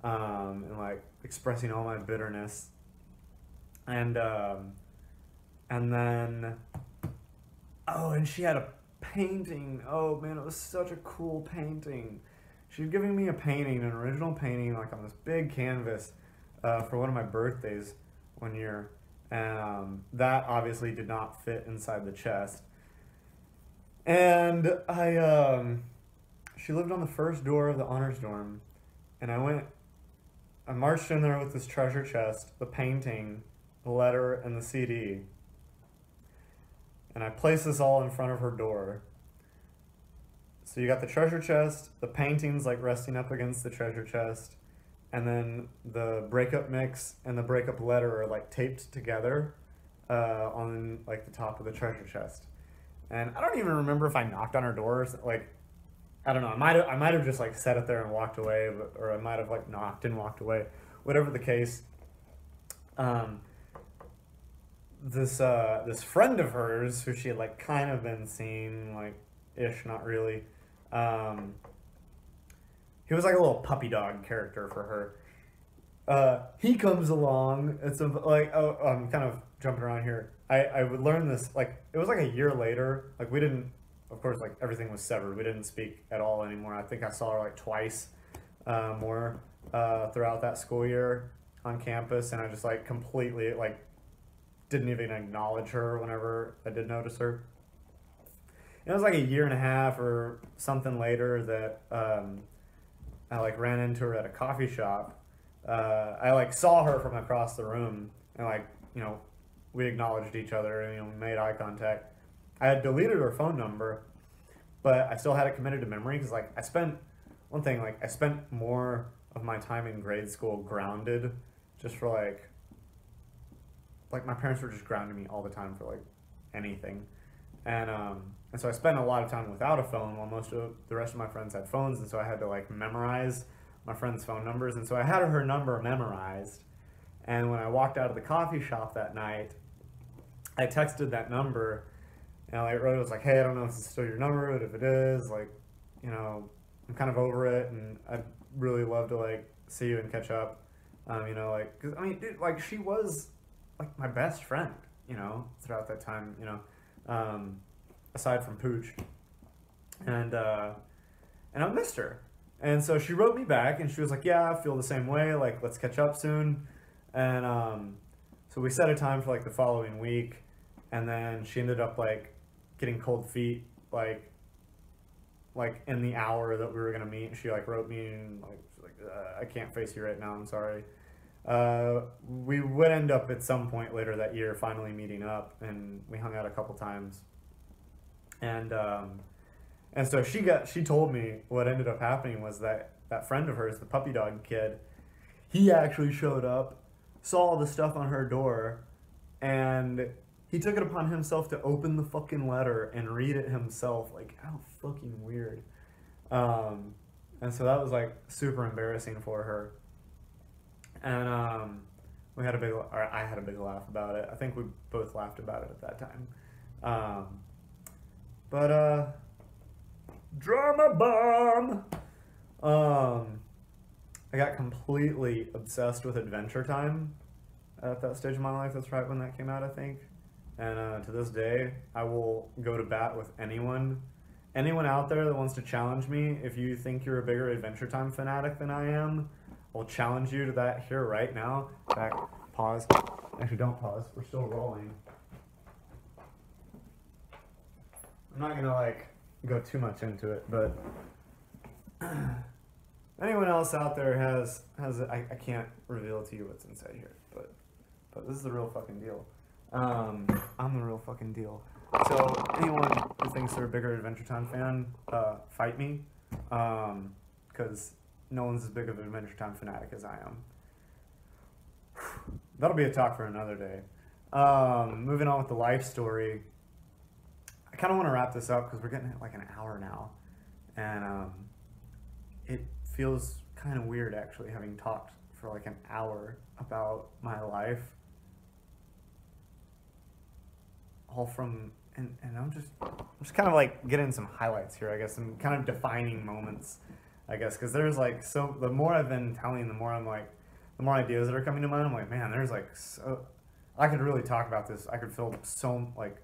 and like expressing all my bitterness. And then, oh, and she had a painting. Oh man, it was such a cool painting. She was giving me a painting, an original painting, like on this big canvas, for one of my birthdays one year. And that obviously did not fit inside the chest. And she lived on the first door of the honors dorm, and I marched in there with this treasure chest, the painting, the letter, and the CD, and I placed this all in front of her door. So you got the treasure chest, the paintings like resting up against the treasure chest, and then the breakup mix and the breakup letter are like taped together on like the top of the treasure chest. And I don't even remember if I knocked on her doors. Like, I don't know. I might have just like set it there and walked away, or I might have like knocked and walked away. Whatever the case, this friend of hers who she had like kind of been seeing, like ish, not really. He was like a little puppy dog character for her. He comes along. It's like, oh, I'm kind of jumping around here. I would learn this, like, it was like a year later. Like, we didn't, of course, like, everything was severed. We didn't speak at all anymore. I think I saw her, like, twice more throughout that school year on campus, and I just, like, completely, like, didn't even acknowledge her whenever I did notice her. And it was, like, a year and a half or something later that I, like, ran into her at a coffee shop. I, like, saw her from across the room, and, like, you know, we acknowledged each other and, you know, made eye contact. I had deleted her phone number, but I still had it committed to memory because, like, I spent more of my time in grade school grounded just for, like my parents were just grounding me all the time for, like, anything. And so I spent a lot of time without a phone while most of the rest of my friends had phones, and so I had to, like, memorize my friends' phone numbers, and so I had her number memorized. And when I walked out of the coffee shop that night, I texted that number, and I wrote, it was like, hey, I don't know if it's still your number, but if it is, like, you know, I'm kind of over it, and I'd really love to, like, see you and catch up, you know, like, because, I mean, dude, like, she was, like, my best friend, you know, throughout that time, you know, aside from Pooch, and I missed her. And so she wrote me back, and she was like, yeah, I feel the same way, like, let's catch up soon. And so we set a time for, like, the following week, and then she ended up, like, getting cold feet, like in the hour that we were gonna meet. She, like, wrote me and, like, she's like, I can't face you right now, I'm sorry. We would end up at some point later that year finally meeting up, and we hung out a couple times. And so she told me what ended up happening was that friend of hers, the puppy dog kid, he actually showed up, saw all the stuff on her door, and he took it upon himself to open the fucking letter and read it himself. Like, how fucking weird. And so that was, like, super embarrassing for her. And I had a big laugh about it. I think we both laughed about it at that time. But drama bomb. I got completely obsessed with Adventure Time at that stage of my life. That's right when that came out, I think. And to this day, I will go to bat with anyone out there that wants to challenge me. If you think you're a bigger Adventure Time fanatic than I am, I'll challenge you to that here right now. Back, pause. Actually, don't pause. We're still rolling. I'm not gonna, like, go too much into it, but anyone else out there has I can't reveal to you what's inside here, but this is the real fucking deal. I'm the real fucking deal. So anyone who thinks they're a bigger Adventure Time fan, fight me, because no one's as big of an Adventure Time fanatic as I am. That'll be a talk for another day. Moving on with the life story. I kind of want to wrap this up because we're getting at like an hour now, and it feels kind of weird actually having talked for like an hour about my life. all from, and I'm just kind of like getting some highlights here, I guess, some kind of defining moments, I guess, because there's like, so the more I've been telling, the more I'm like, the more ideas that are coming to mind, I'm like, man, there's like, so, I could really talk about this. I could fill so, like,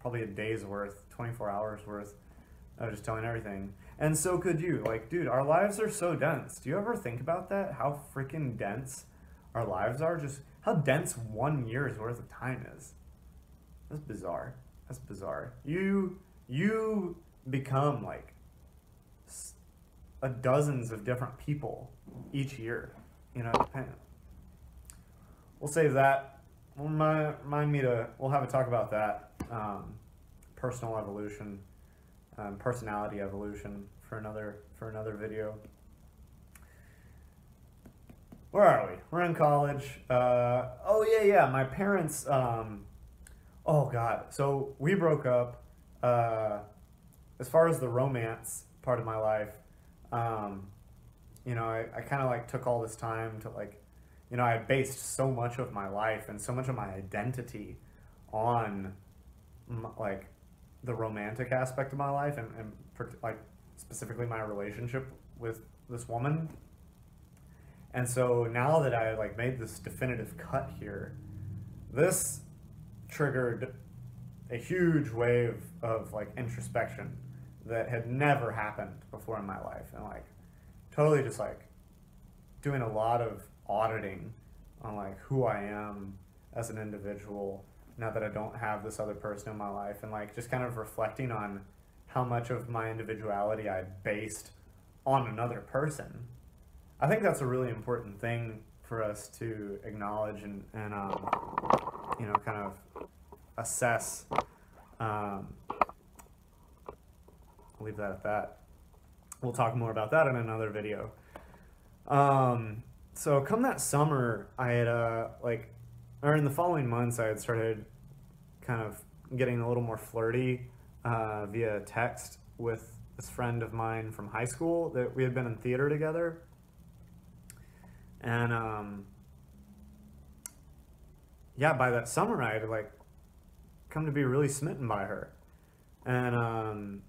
probably a day's worth, 24 hours worth of just telling everything. And so could you. Like, dude, our lives are so dense. Do you ever think about that? How freaking dense our lives are? Just how dense 1 year's worth of time is. That's bizarre. That's bizarre. You become like dozens of different people each year. You know, we'll save that. Remind me to, we'll have a talk about that. Personal evolution, personality evolution for another video. Where are we? We're in college. Oh yeah, my parents, oh God. So we broke up, as far as the romance part of my life, you know, I kind of like took all this time to like, you know, I based so much of my life and so much of my identity on like the romantic aspect of my life and like specifically my relationship with this woman. And so now that I like made this definitive cut here, this triggered a huge wave of like introspection that had never happened before in my life, and like totally just like doing a lot of auditing on like who I am as an individual now that I don't have this other person in my life, and like just kind of reflecting on how much of my individuality I based on another person. I think that's a really important thing for us to acknowledge and you know, kind of assess. I'll leave that at that. We'll talk more about that in another video. So come that summer, I had or in the following months, I had started kind of getting a little more flirty via text with this friend of mine from high school that we had been in theater together. And yeah, by that summer, I had like come to be really smitten by her. And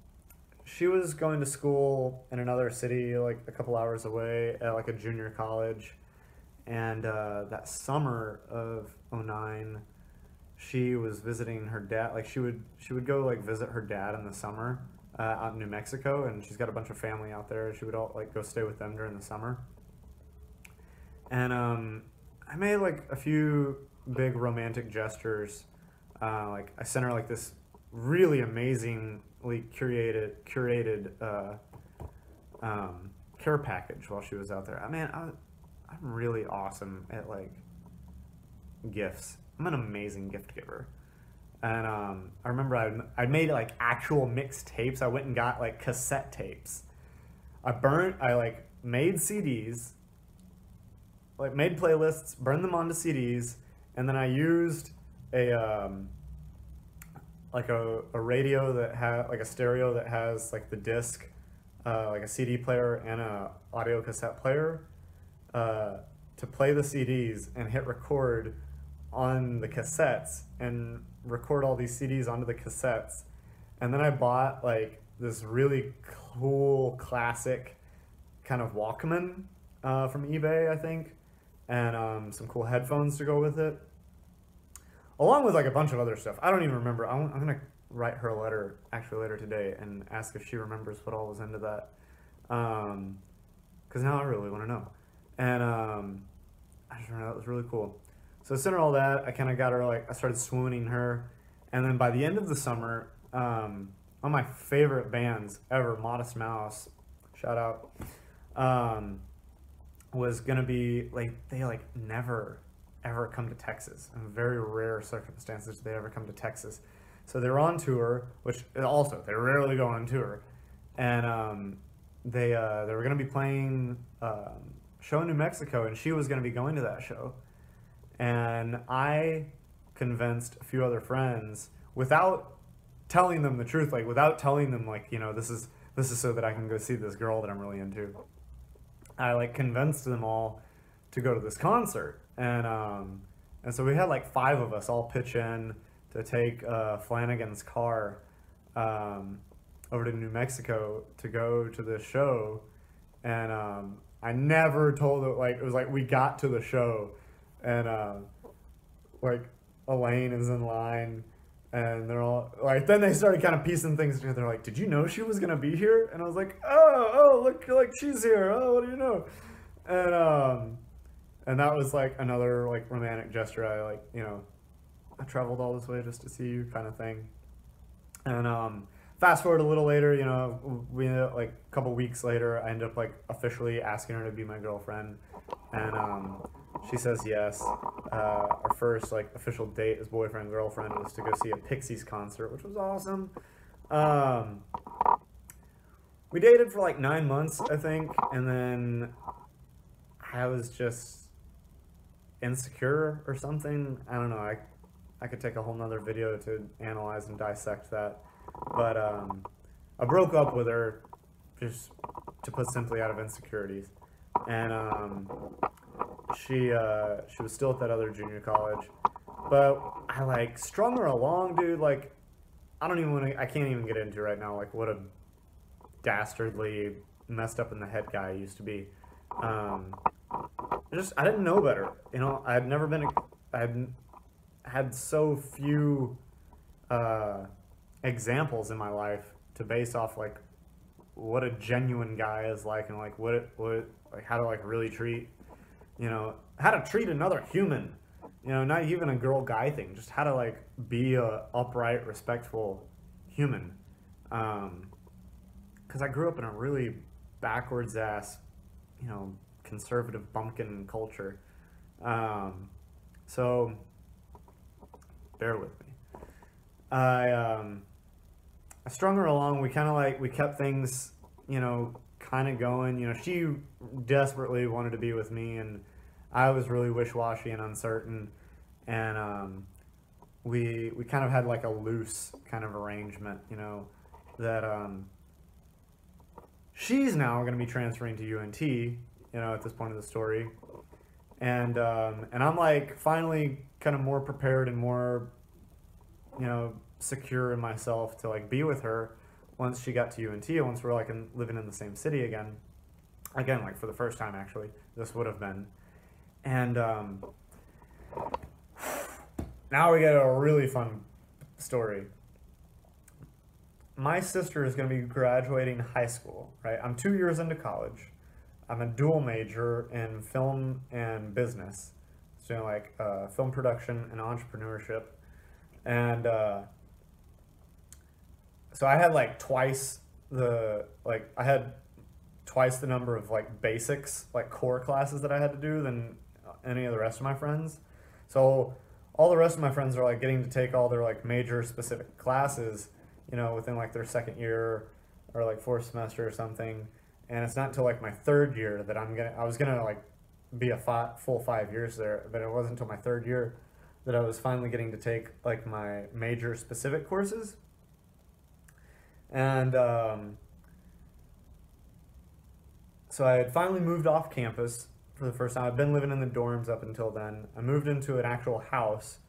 she was going to school in another city, like a couple hours away at like a junior college. And that summer of '09, she was visiting her dad. Like she would go like visit her dad in the summer out in New Mexico, and she's got a bunch of family out there. She would all like go stay with them during the summer. And I made like a few big romantic gestures. Like I sent her like this really amazingly curated care package while she was out there. I mean, I'm really awesome at like gifts. I'm an amazing gift giver. And I remember I made like actual mixed tapes. I went and got like cassette tapes. I like made CDs, like made playlists, burned them onto CDs, and then I used a radio that had like a stereo that has like the disc, like a CD player and a audio cassette player, to play the CDs and hit record on the cassettes and record all these CDs onto the cassettes. And then I bought like this really cool classic kind of Walkman from eBay, I think, and some cool headphones to go with it, along with like a bunch of other stuff. I don't even remember. I'm gonna write her a letter actually later today and ask if she remembers what all was into that, because now I really want to know. And I just remember that was really cool. So I sent her all that. I kind of got her like, I started swooning her, and then by the end of the summer, one of my favorite bands ever, Modest Mouse, shout out, was gonna be like, they like never ever come to Texas. In very rare circumstances do they ever come to Texas. So they were on tour, which also, they rarely go on tour. And they were gonna be playing a show in New Mexico, and she was gonna be going to that show. And I convinced a few other friends, without telling them the truth, like without telling them like, you know, this is so that I can go see this girl that I'm really into. I like convinced them all to go to this concert. And so we had like 5 of us all pitch in to take Flanagan's car over to New Mexico to go to the show, and I never told it. Like, it was like we got to the show, and like Elaine is in line, and they're all like, then they started kind of piecing things together. They're like, did you know she was gonna be here? And I was like, oh, look, like she's here. Oh, what do you know? And that was like another like romantic gesture. I like, you know, I traveled all this way just to see you, kind of thing. And fast forward a little later, you know, we ended up, like a couple weeks later, I ended up like officially asking her to be my girlfriend, and she says yes. Our first like official date as boyfriend girlfriend was to go see a Pixies concert, which was awesome. We dated for like 9 months, I think, and then I was just insecure or something. I don't know. I could take a whole nother video to analyze and dissect that. But I broke up with her, just to put simply, out of insecurities. And she was still at that other junior college. But I like strung her along, dude. Like, I can't even get into right now, like what a dastardly, messed up in the head guy I used to be. I didn't know better. You know, I had so few examples in my life to base off like what a genuine guy is like, and like what like how to like really treat, you know, how to treat another human, you know, not even a girl guy thing, just how to like be a upright, respectful human. Because I grew up in a really backwards ass, you know, conservative bumpkin culture. So bear with me. I strung her along. We kind of like, we kept things, you know, kind of going. You know, she desperately wanted to be with me, and I was really wish-washy and uncertain. And we kind of had like a loose kind of arrangement, you know, that she's now going to be transferring to UNT, you know, at this point of the story. And I'm like finally kind of more prepared and more, you know, secure in myself to like be with her once she got to UNT, once we're like living in the same city again, like for the first time actually, this would have been. And now we get a really fun story. My sister is going to be graduating high school, right? I'm 2 years into college. I'm a dual major in film and business, so like film production and entrepreneurship. And so I had like twice the number of like basics, like core classes that I had to do than any of the rest of my friends. So all the rest of my friends are like getting to take all their like major specific classes, you know, within like their second year or like fourth semester or something. And it's not until like my third year that I was gonna like be a full 5 years there, but it wasn't until my third year that I was finally getting to take like my major specific courses. And so I had finally moved off campus for the first time. I'd been living in the dorms up until then. I moved into an actual house,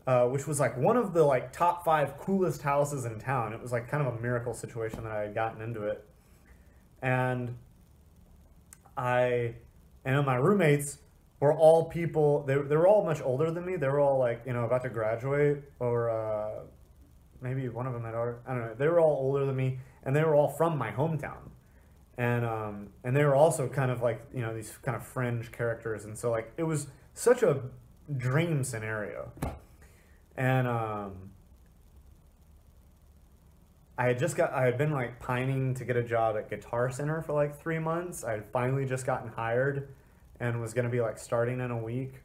which was like one of the like top 5 coolest houses in town. It was like kind of a miracle situation that I had gotten into it. And my roommates were all people, they were all much older than me. They were all like, you know, about to graduate, or maybe one of them had already, I don't know. They were all older than me, and they were all from my hometown. And they were also kind of like, you know, these kind of fringe characters. And so like, it was such a dream scenario. And I had been like pining to get a job at Guitar Center for like 3 months. I had finally just gotten hired and was going to be like starting in a week.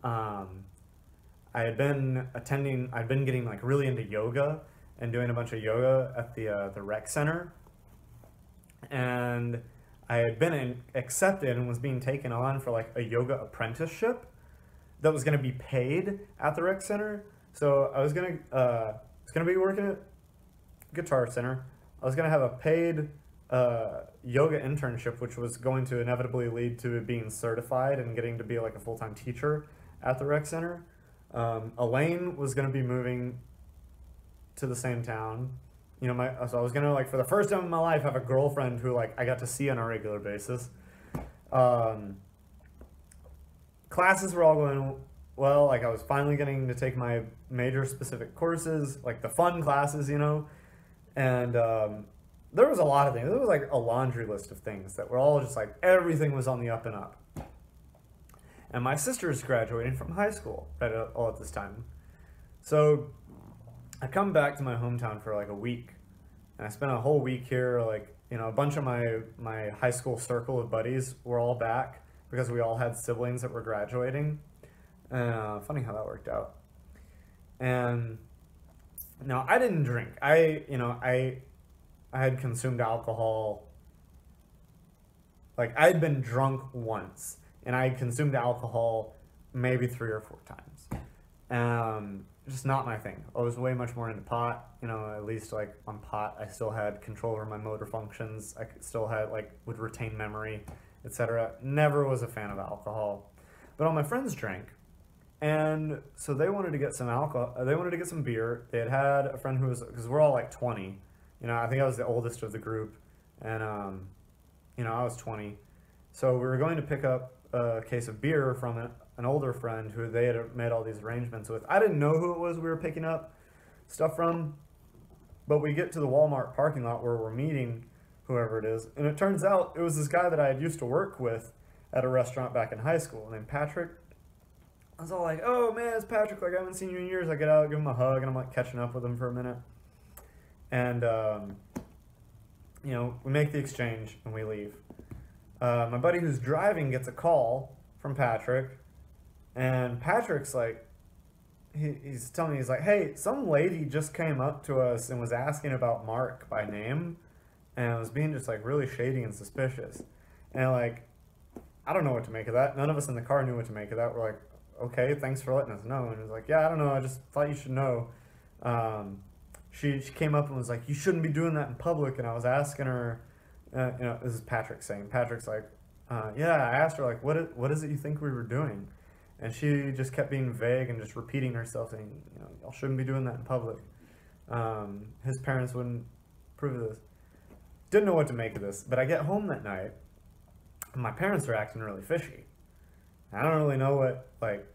I'd been getting like really into yoga and doing a bunch of yoga at the rec center. And I had been accepted and was being taken on for like a yoga apprenticeship that was going to be paid at the rec center. So I was going to be working at Guitar Center. I was going to have a paid yoga internship, which was going to inevitably lead to being certified and getting to be like a full-time teacher at the rec center. Elaine was gonna be moving to the same town. You know, so I was gonna, like, for the first time in my life, have a girlfriend who, like, I got to see on a regular basis. Classes were all going well. Like, I was finally getting to take my major specific courses, like the fun classes, you know. And there was a lot of things. There was like a laundry list of things that were all just like, everything was on the up and up. And my sister's graduating from high school all at this time. So I come back to my hometown for like a week. And I spent a whole week here. Like, you know, a bunch of my high school circle of buddies were all back because we all had siblings that were graduating. Funny how that worked out. And now I didn't drink. I had consumed alcohol. Like, I had been drunk once, and I had consumed alcohol maybe 3 or 4 times. Just not my thing. I was way much more into pot. You know, at least like on pot, I still had control over my motor functions. I still had would retain memory, etc. Never was a fan of alcohol, but all my friends drank, and so they wanted to get some alcohol. They wanted to get some beer. They had a friend who was, because we're all like 20. You know, I think I was the oldest of the group, and you know, I was 20. So we were going to pick up a case of beer from an older friend who they had made all these arrangements with. I didn't know who it was we were picking up stuff from, but we get to the Walmart parking lot where we're meeting whoever it is, and it turns out it was this guy that I had used to work with at a restaurant back in high school named Patrick. I was all like, oh man, it's Patrick, like I haven't seen you in years. I get out, give him a hug, and I'm like catching up with him for a minute. And, you know, we make the exchange and we leave. My buddy who's driving gets a call from Patrick, and Patrick's like, he's telling me, he's like, hey, some lady just came up to us and was asking about Mark by name, and was being just like really shady and suspicious. And like, I don't know what to make of that. None of us in the car knew what to make of that. We're like, okay, thanks for letting us know. And he was like, yeah, I don't know, I just thought you should know. She came up and was like, you shouldn't be doing that in public. And I was asking her, you know, this is Patrick saying. Patrick's like, yeah, I asked her, like, what is it you think we were doing? And she just kept being vague and just repeating herself, saying, you know, y'all shouldn't be doing that in public. His parents wouldn't approve of this. Didn't know what to make of this. But I get home that night, and my parents are acting really fishy. I don't really know what, like,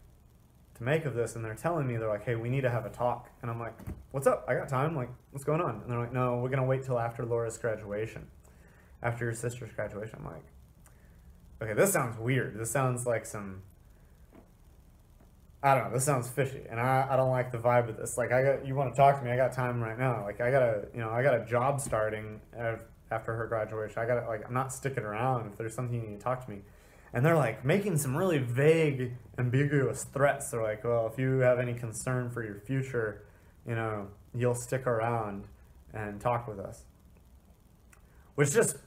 to make of this, and they're telling me, they're like, hey, we need to have a talk. And I'm like, what's up? I got time. Like, what's going on? And they're like, no, we're going to wait till after Laura's graduation. After your sister's graduation. I'm like, okay, this sounds weird. This sounds like some, I don't know, this sounds fishy. And I don't like the vibe of this. Like, you want to talk to me, I got time right now. Like, I got a job starting after her graduation. I'm not sticking around if there's something you need to talk to me. And they're like making some really vague, ambiguous threats. They're like, well, if you have any concern for your future, you know, you'll stick around and talk with us. Which just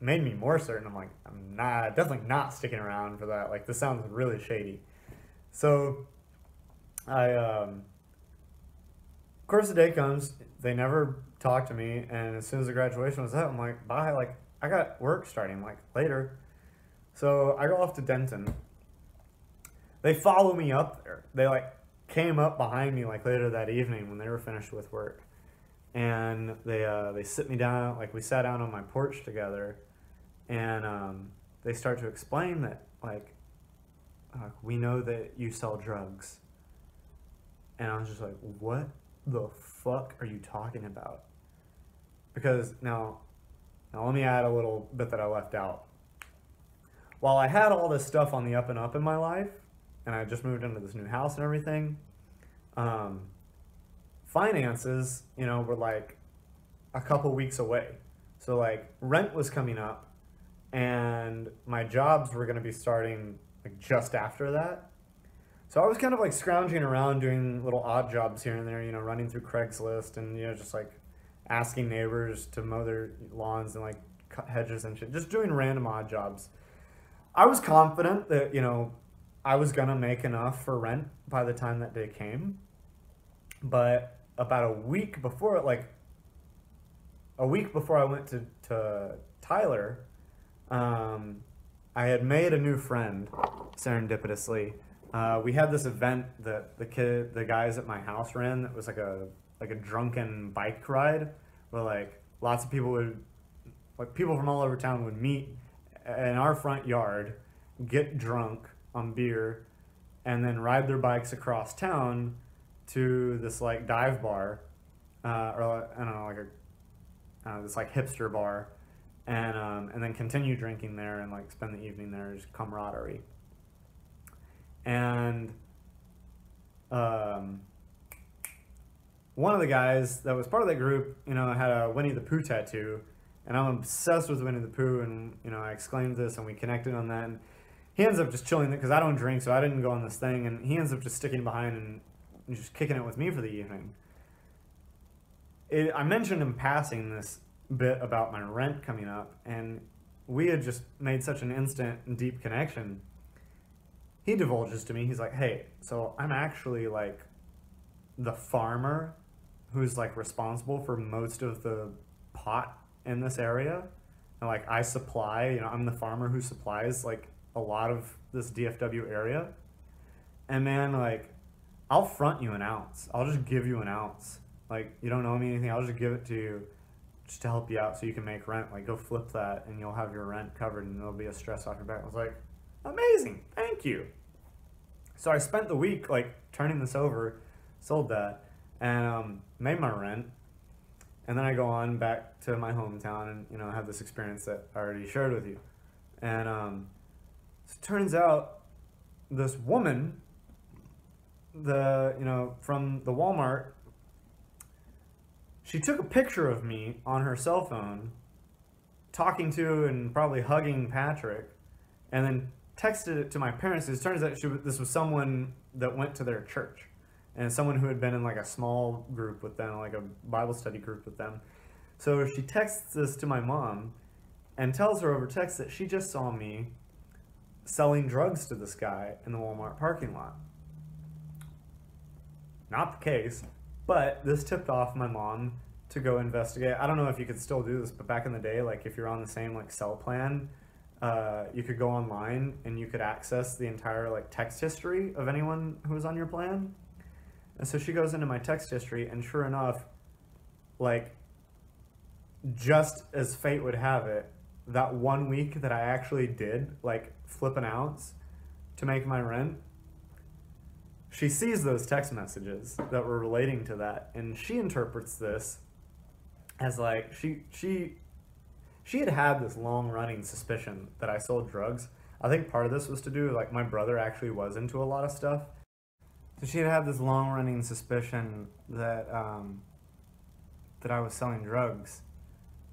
made me more certain. I'm like, I'm definitely not sticking around for that. Like, this sounds really shady. So of course the day comes, they never talk to me. And as soon as the graduation was up, I'm like, bye. Like, I got work starting, like, later. So I go off to Denton. They follow me up there. They like came up behind me like later that evening when they were finished with work, and they sit me down. Like, we sat down on my porch together, and they start to explain that like we know that you sell drugs. And I was just like, what the fuck are you talking about? Because now let me add a little bit that I left out. While I had all this stuff on the up and up in my life, and I just moved into this new house and everything, finances, you know, were like a couple weeks away. So like rent was coming up, and my jobs were going to be starting like just after that. So I was kind of like scrounging around doing little odd jobs here and there, you know, running through Craigslist and, you know, just like asking neighbors to mow their lawns and like cut hedges and shit, just doing random odd jobs. I was confident that, you know, I was going to make enough for rent by the time that day came. But about a week before I went to Tyler, I had made a new friend, serendipitously, We had this event that the guys at my house ran. That was like a drunken bike ride, where like lots of people would, like people from all over town would meet in our front yard, get drunk on beer, and then ride their bikes across town to this like dive bar, or I don't know, like this like hipster bar, and then continue drinking there and like spend the evening there, just camaraderie. And one of the guys that was part of that group, had a Winnie the Pooh tattoo, and I'm obsessed with Winnie the Pooh, and I exclaimed this, and we connected on that. And he ends up just chilling because I don't drink, so I didn't go on this thing, and he ends up just sticking behind and just kicking it with me for the evening. I mentioned in passing this bit about my rent coming up, and we had just made such an instant and deep connection. He divulges to me, he's like, hey, so I'm actually like the farmer who's like responsible for most of the pot in this area. And like I supply, I'm the farmer who supplies like a lot of this DFW area. And man, like I'll front you an ounce. I'll just give you an ounce. Like you don't owe me anything. I'll just give it to you just to help you out so you can make rent. Like go flip that and you'll have your rent covered and there'll be a stress off your back. I was like, amazing, thank you. So I spent the week like turning this over, sold that, and made my rent. And then I go on back to my hometown and have this experience that I already shared with you. And so it turns out this woman, from the Walmart, she took a picture of me on her cell phone, talking to and probably hugging Patrick, and then texted it to my parents. It turns out this was someone that went to their church, and someone who had been in like a small group with them, like a Bible study group with them. So she texts this to my mom and tells her over text that she just saw me selling drugs to this guy in the Walmart parking lot. Not the case, but this tipped off my mom to go investigate. I don't know if you could still do this, but back in the day, like if you're on the same like cell plan, you could go online and you could access the entire like text history of anyone who was on your plan. And so she goes into my text history, and sure enough, like just as fate would have it, that 1 week that I actually did like flip an ounce to make my rent, she sees those text messages that were relating to that, and she interprets this as like she had this long-running suspicion that I sold drugs. I think part of this was to do with, like, my brother actually was into a lot of stuff. So she had this long-running suspicion that that I was selling drugs,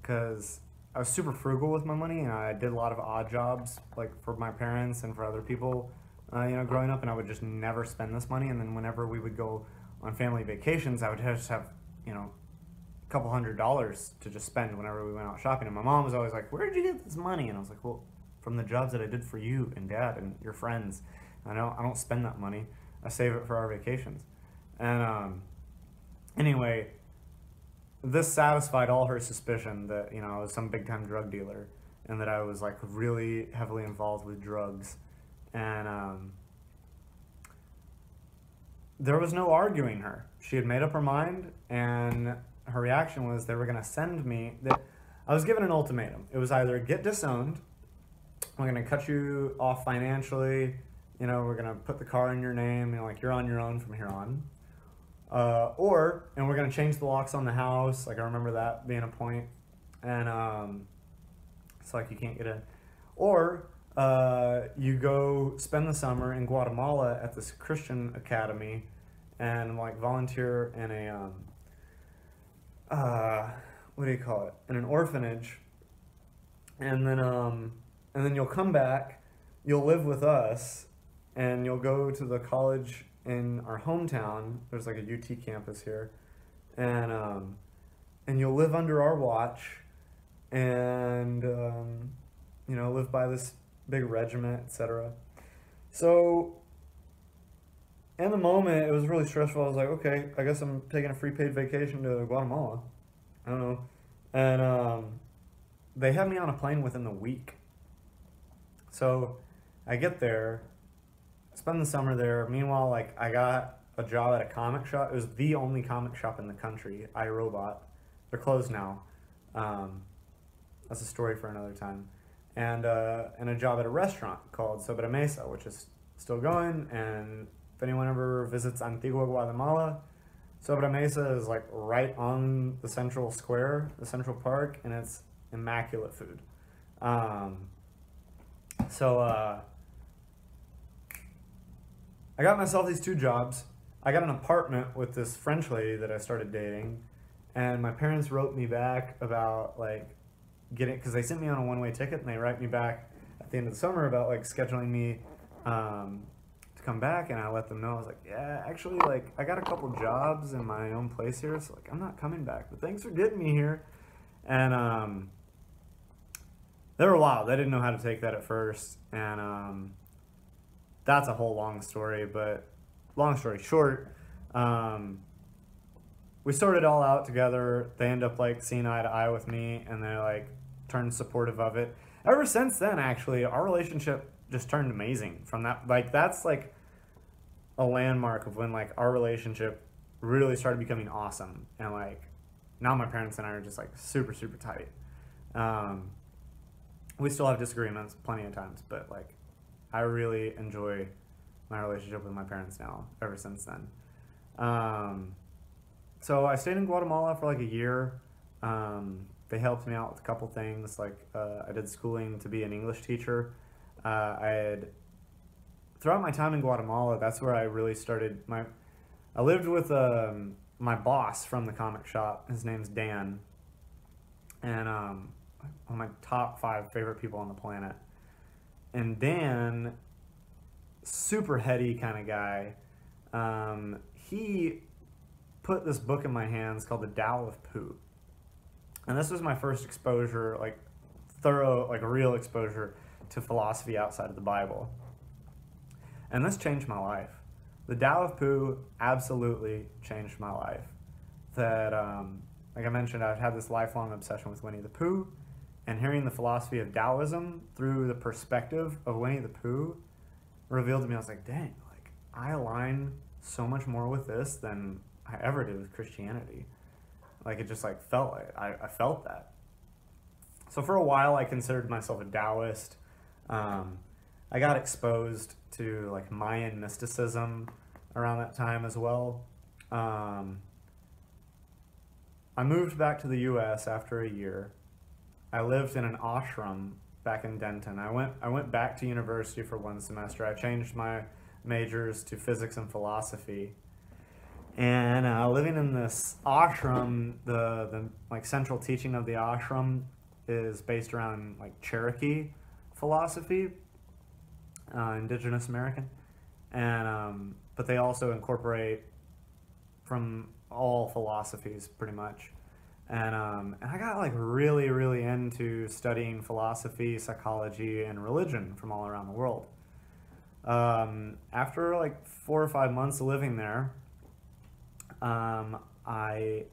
because I was super frugal with my money, and I did a lot of odd jobs, like for my parents and for other people, growing up, and I would just never spend this money. And then whenever we would go on family vacations, I would just have, a couple $100s to just spend whenever we went out shopping. And my mom was always like, where did you get this money? And I was like, well, from the jobs that I did for you and Dad and your friends. I don't spend that money. I save it for our vacations. And anyway, this satisfied all her suspicion that, I was some big time drug dealer and that I was like really heavily involved with drugs. And there was no arguing her. She had made up her mind, and her reaction was they were going to send me. I was given an ultimatum. It was either get disowned, we're going to cut you off financially, we're going to put the car in your name, like you're on your own from here on. And we're going to change the locks on the house. Like I remember that being a point. And it's like you can't get in. Or you go spend the summer in Guatemala at this Christian academy and like volunteer in a what do you call it? In an orphanage, and then you'll come back, you'll live with us, and you'll go to the college in our hometown. There's like a UT campus here, and you'll live under our watch, and live by this big regiment, etc. So in the moment, it was really stressful. I was like, okay, I guess I'm taking a free paid vacation to Guatemala. I don't know. And they had me on a plane within the week. So I get there. spend the summer there. Meanwhile, like, I got a job at a comic shop. It was the only comic shop in the country, iRobot. They're closed now. Um, that's a story for another time. And a job at a restaurant called Sobre Mesa, which is still going. And if anyone ever visits Antigua, Guatemala, Sobre Mesa is like right on the central square, the central park, and it's immaculate food. So I got myself these 2 jobs. I got an apartment with this French lady that I started dating, and my parents wrote me back about like getting, because they sent me on a one-way ticket, and they write me back at the end of the summer about like scheduling me to come back, and I let them know. I was like, yeah, actually, like, I got a couple jobs in my own place here, so like I'm not coming back, but thanks for getting me here. And they were wild. They didn't know how to take that at first, and that's a whole long story, but long story short, we sorted it all out together. They end up like seeing eye to eye with me, and they like turned supportive of it. Ever since then, actually, our relationship just turned amazing from that. Like, that's like a landmark of when like our relationship really started becoming awesome. And like now my parents and I are just like super, super tight. We still have disagreements plenty of times, but like I really enjoy my relationship with my parents now ever since then. So I stayed in Guatemala for like a year. They helped me out with a couple things. Like I did schooling to be an English teacher. Throughout my time in Guatemala, that's where I really started I lived with my boss from the comic shop. His name's Dan. And one of my top 5 favorite people on the planet. And Dan, super heady kind of guy, he put this book in my hands called The Tao of Pooh. And this was my first exposure, like thorough, like real exposure to philosophy outside of the Bible. And this changed my life. The Tao of Pooh absolutely changed my life. That, like I mentioned, I've had this lifelong obsession with Winnie the Pooh, and hearing the philosophy of Taoism through the perspective of Winnie the Pooh revealed to me, I was like, dang, like I align so much more with this than I ever did with Christianity. Like it just like felt like I felt that. So for a while I considered myself a Taoist. I got exposed to like Mayan mysticism around that time as well. I moved back to the US after a year. I lived in an ashram back in Denton. I went back to university for 1 semester. I changed my majors to physics and philosophy. And living in this ashram, the like central teaching of the ashram is based around like Cherokee philosophy, Indigenous American, and but they also incorporate from all philosophies pretty much. And I got like really, really into studying philosophy, psychology, and religion from all around the world. After like 4 or 5 months of living there, I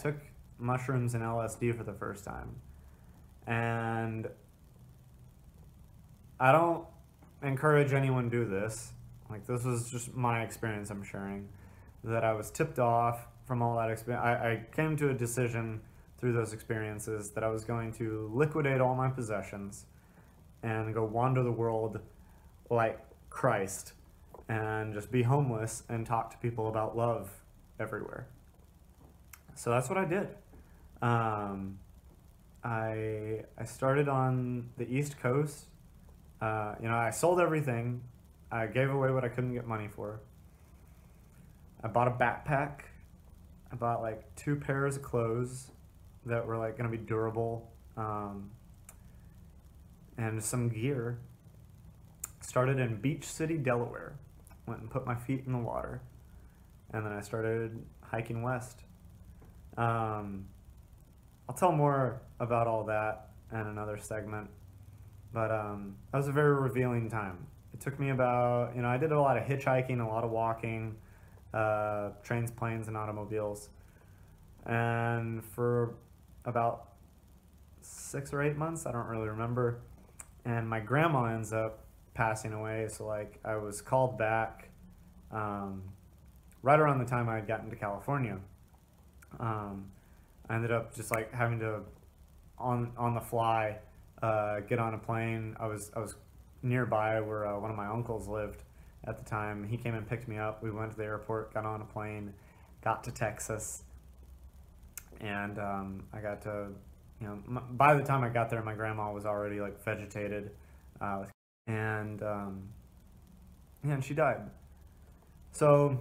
took mushrooms and LSD for the first time. And I don't encourage anyone to do this. Like, this was just my experience I'm sharing. That I was tipped off from all that experience. I came to a decision through those experiences that I was going to liquidate all my possessions and go wander the world like Christ and just be homeless and talk to people about love everywhere. So that's what I did. I started on the East Coast. I sold everything. I gave away what I couldn't get money for. I bought a backpack. I bought like 2 pairs of clothes that were like gonna be durable, and some gear. Started in Beach City, Delaware. Went and put my feet in the water, and then I started hiking west. I'll tell more about all that in another segment, but that was a very revealing time. It took me about, I did a lot of hitchhiking, a lot of walking, trains, planes, and automobiles. And for about 6 or 8 months, I don't really remember, and my grandma ends up passing away. So like I was called back right around the time I had gotten to California. I ended up just like having to on the fly get on a plane. I was nearby where one of my uncles lived at the time. He came and picked me up. We went to the airport, got on a plane, got to Texas, and I got to, you know, by the time I got there, my grandma was already like vegetated, and yeah, and she died. So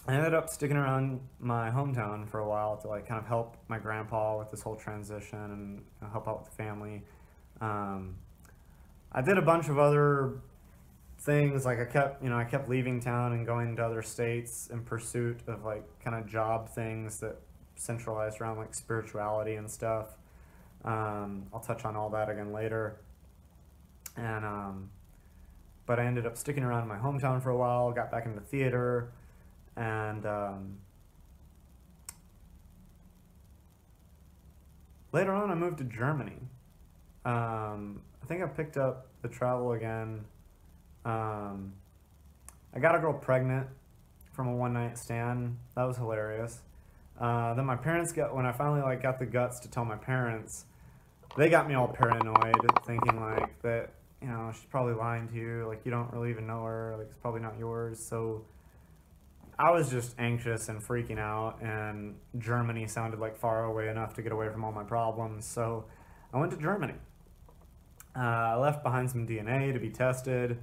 I ended up sticking around my hometown for a while to like kind of help my grandpa with this whole transition and help out with the family. I did a bunch of other things, like I kept leaving town and going to other states in pursuit of like kind of job things that centralized around like spirituality and stuff. I'll touch on all that again later. And but I ended up sticking around in my hometown for a while, got back into theater, and later on I moved to Germany. I think I picked up the travel again. I got a girl pregnant from a one-night stand. That was hilarious. Then my parents when I finally like got the guts to tell my parents, they got me all paranoid, thinking like that, you know, she's probably lying to you, like you don't really even know her, like it's probably not yours. So I was just anxious and freaking out, and Germany sounded like far away enough to get away from all my problems. So I went to Germany. I left behind some DNA to be tested,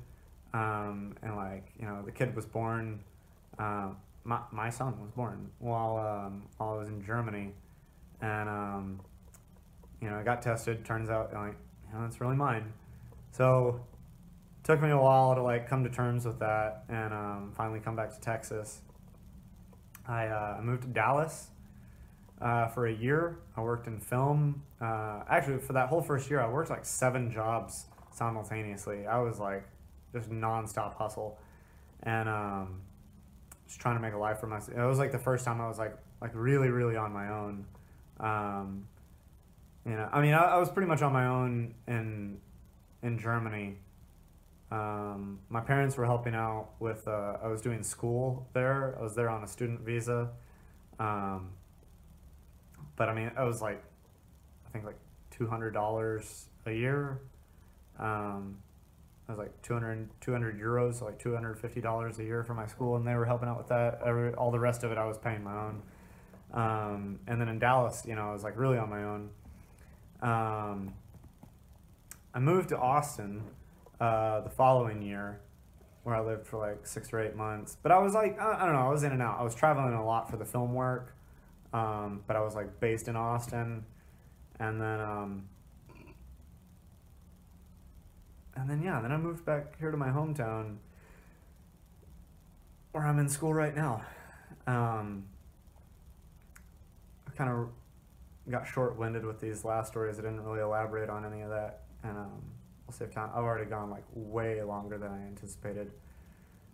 and like, you know, the kid was born, my son was born while I was in Germany, and you know, I got tested, turns out like, you know, it's really mine. So it took me a while to like come to terms with that, and finally come back to Texas. I moved to Dallas for a year. I worked in film. Actually, for that whole first year, I worked like 7 jobs simultaneously. I was like just nonstop hustle, and just trying to make a life for myself. It was like the first time I was like really, really on my own. You know, I mean, I was pretty much on my own in Germany. My parents were helping out with, I was doing school there. I was there on a student visa. But I mean, it was like, I think like $200 a year. It was like 200 euros, so like $250 a year for my school, and they were helping out with that. All the rest of it I was paying my own. And then in Dallas, you know, I was like really on my own. I moved to Austin the following year, where I lived for like 6 or 8 months. But I was like, I don't know, I was in and out. I was traveling a lot for the film work, but I was like based in Austin. And then yeah, then I moved back here to my hometown, where I'm in school right now. I kind of got short-winded with these last stories. I didn't really elaborate on any of that, and we'll save time. I've already gone like way longer than I anticipated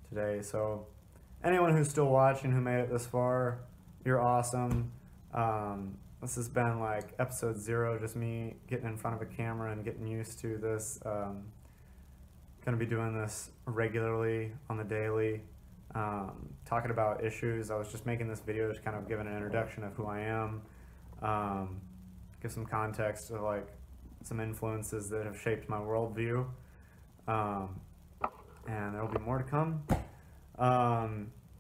today. So anyone who's still watching, who made it this far, you're awesome. This has been like episode 0, just me getting in front of a camera and getting used to this. Gonna be doing this regularly on the daily, talking about issues. I was just making this video to kind of give an introduction of who I am, give some context of like some influences that have shaped my worldview, and there'll be more to come.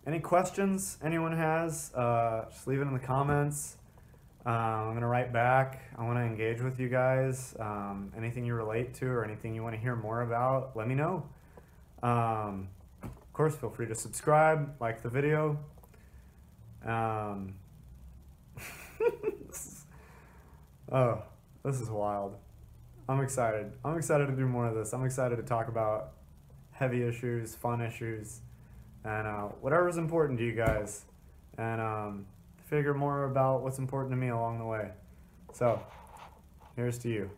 Any questions anyone has, just leave it in the comments. I'm going to write back. I want to engage with you guys. Anything you relate to or anything you want to hear more about, let me know. Of course, feel free to subscribe, like the video. Oh, this is wild. I'm excited. I'm excited to do more of this. I'm excited to talk about heavy issues, fun issues, and whatever's important to you guys. And figure more about what's important to me along the way. So, here's to you.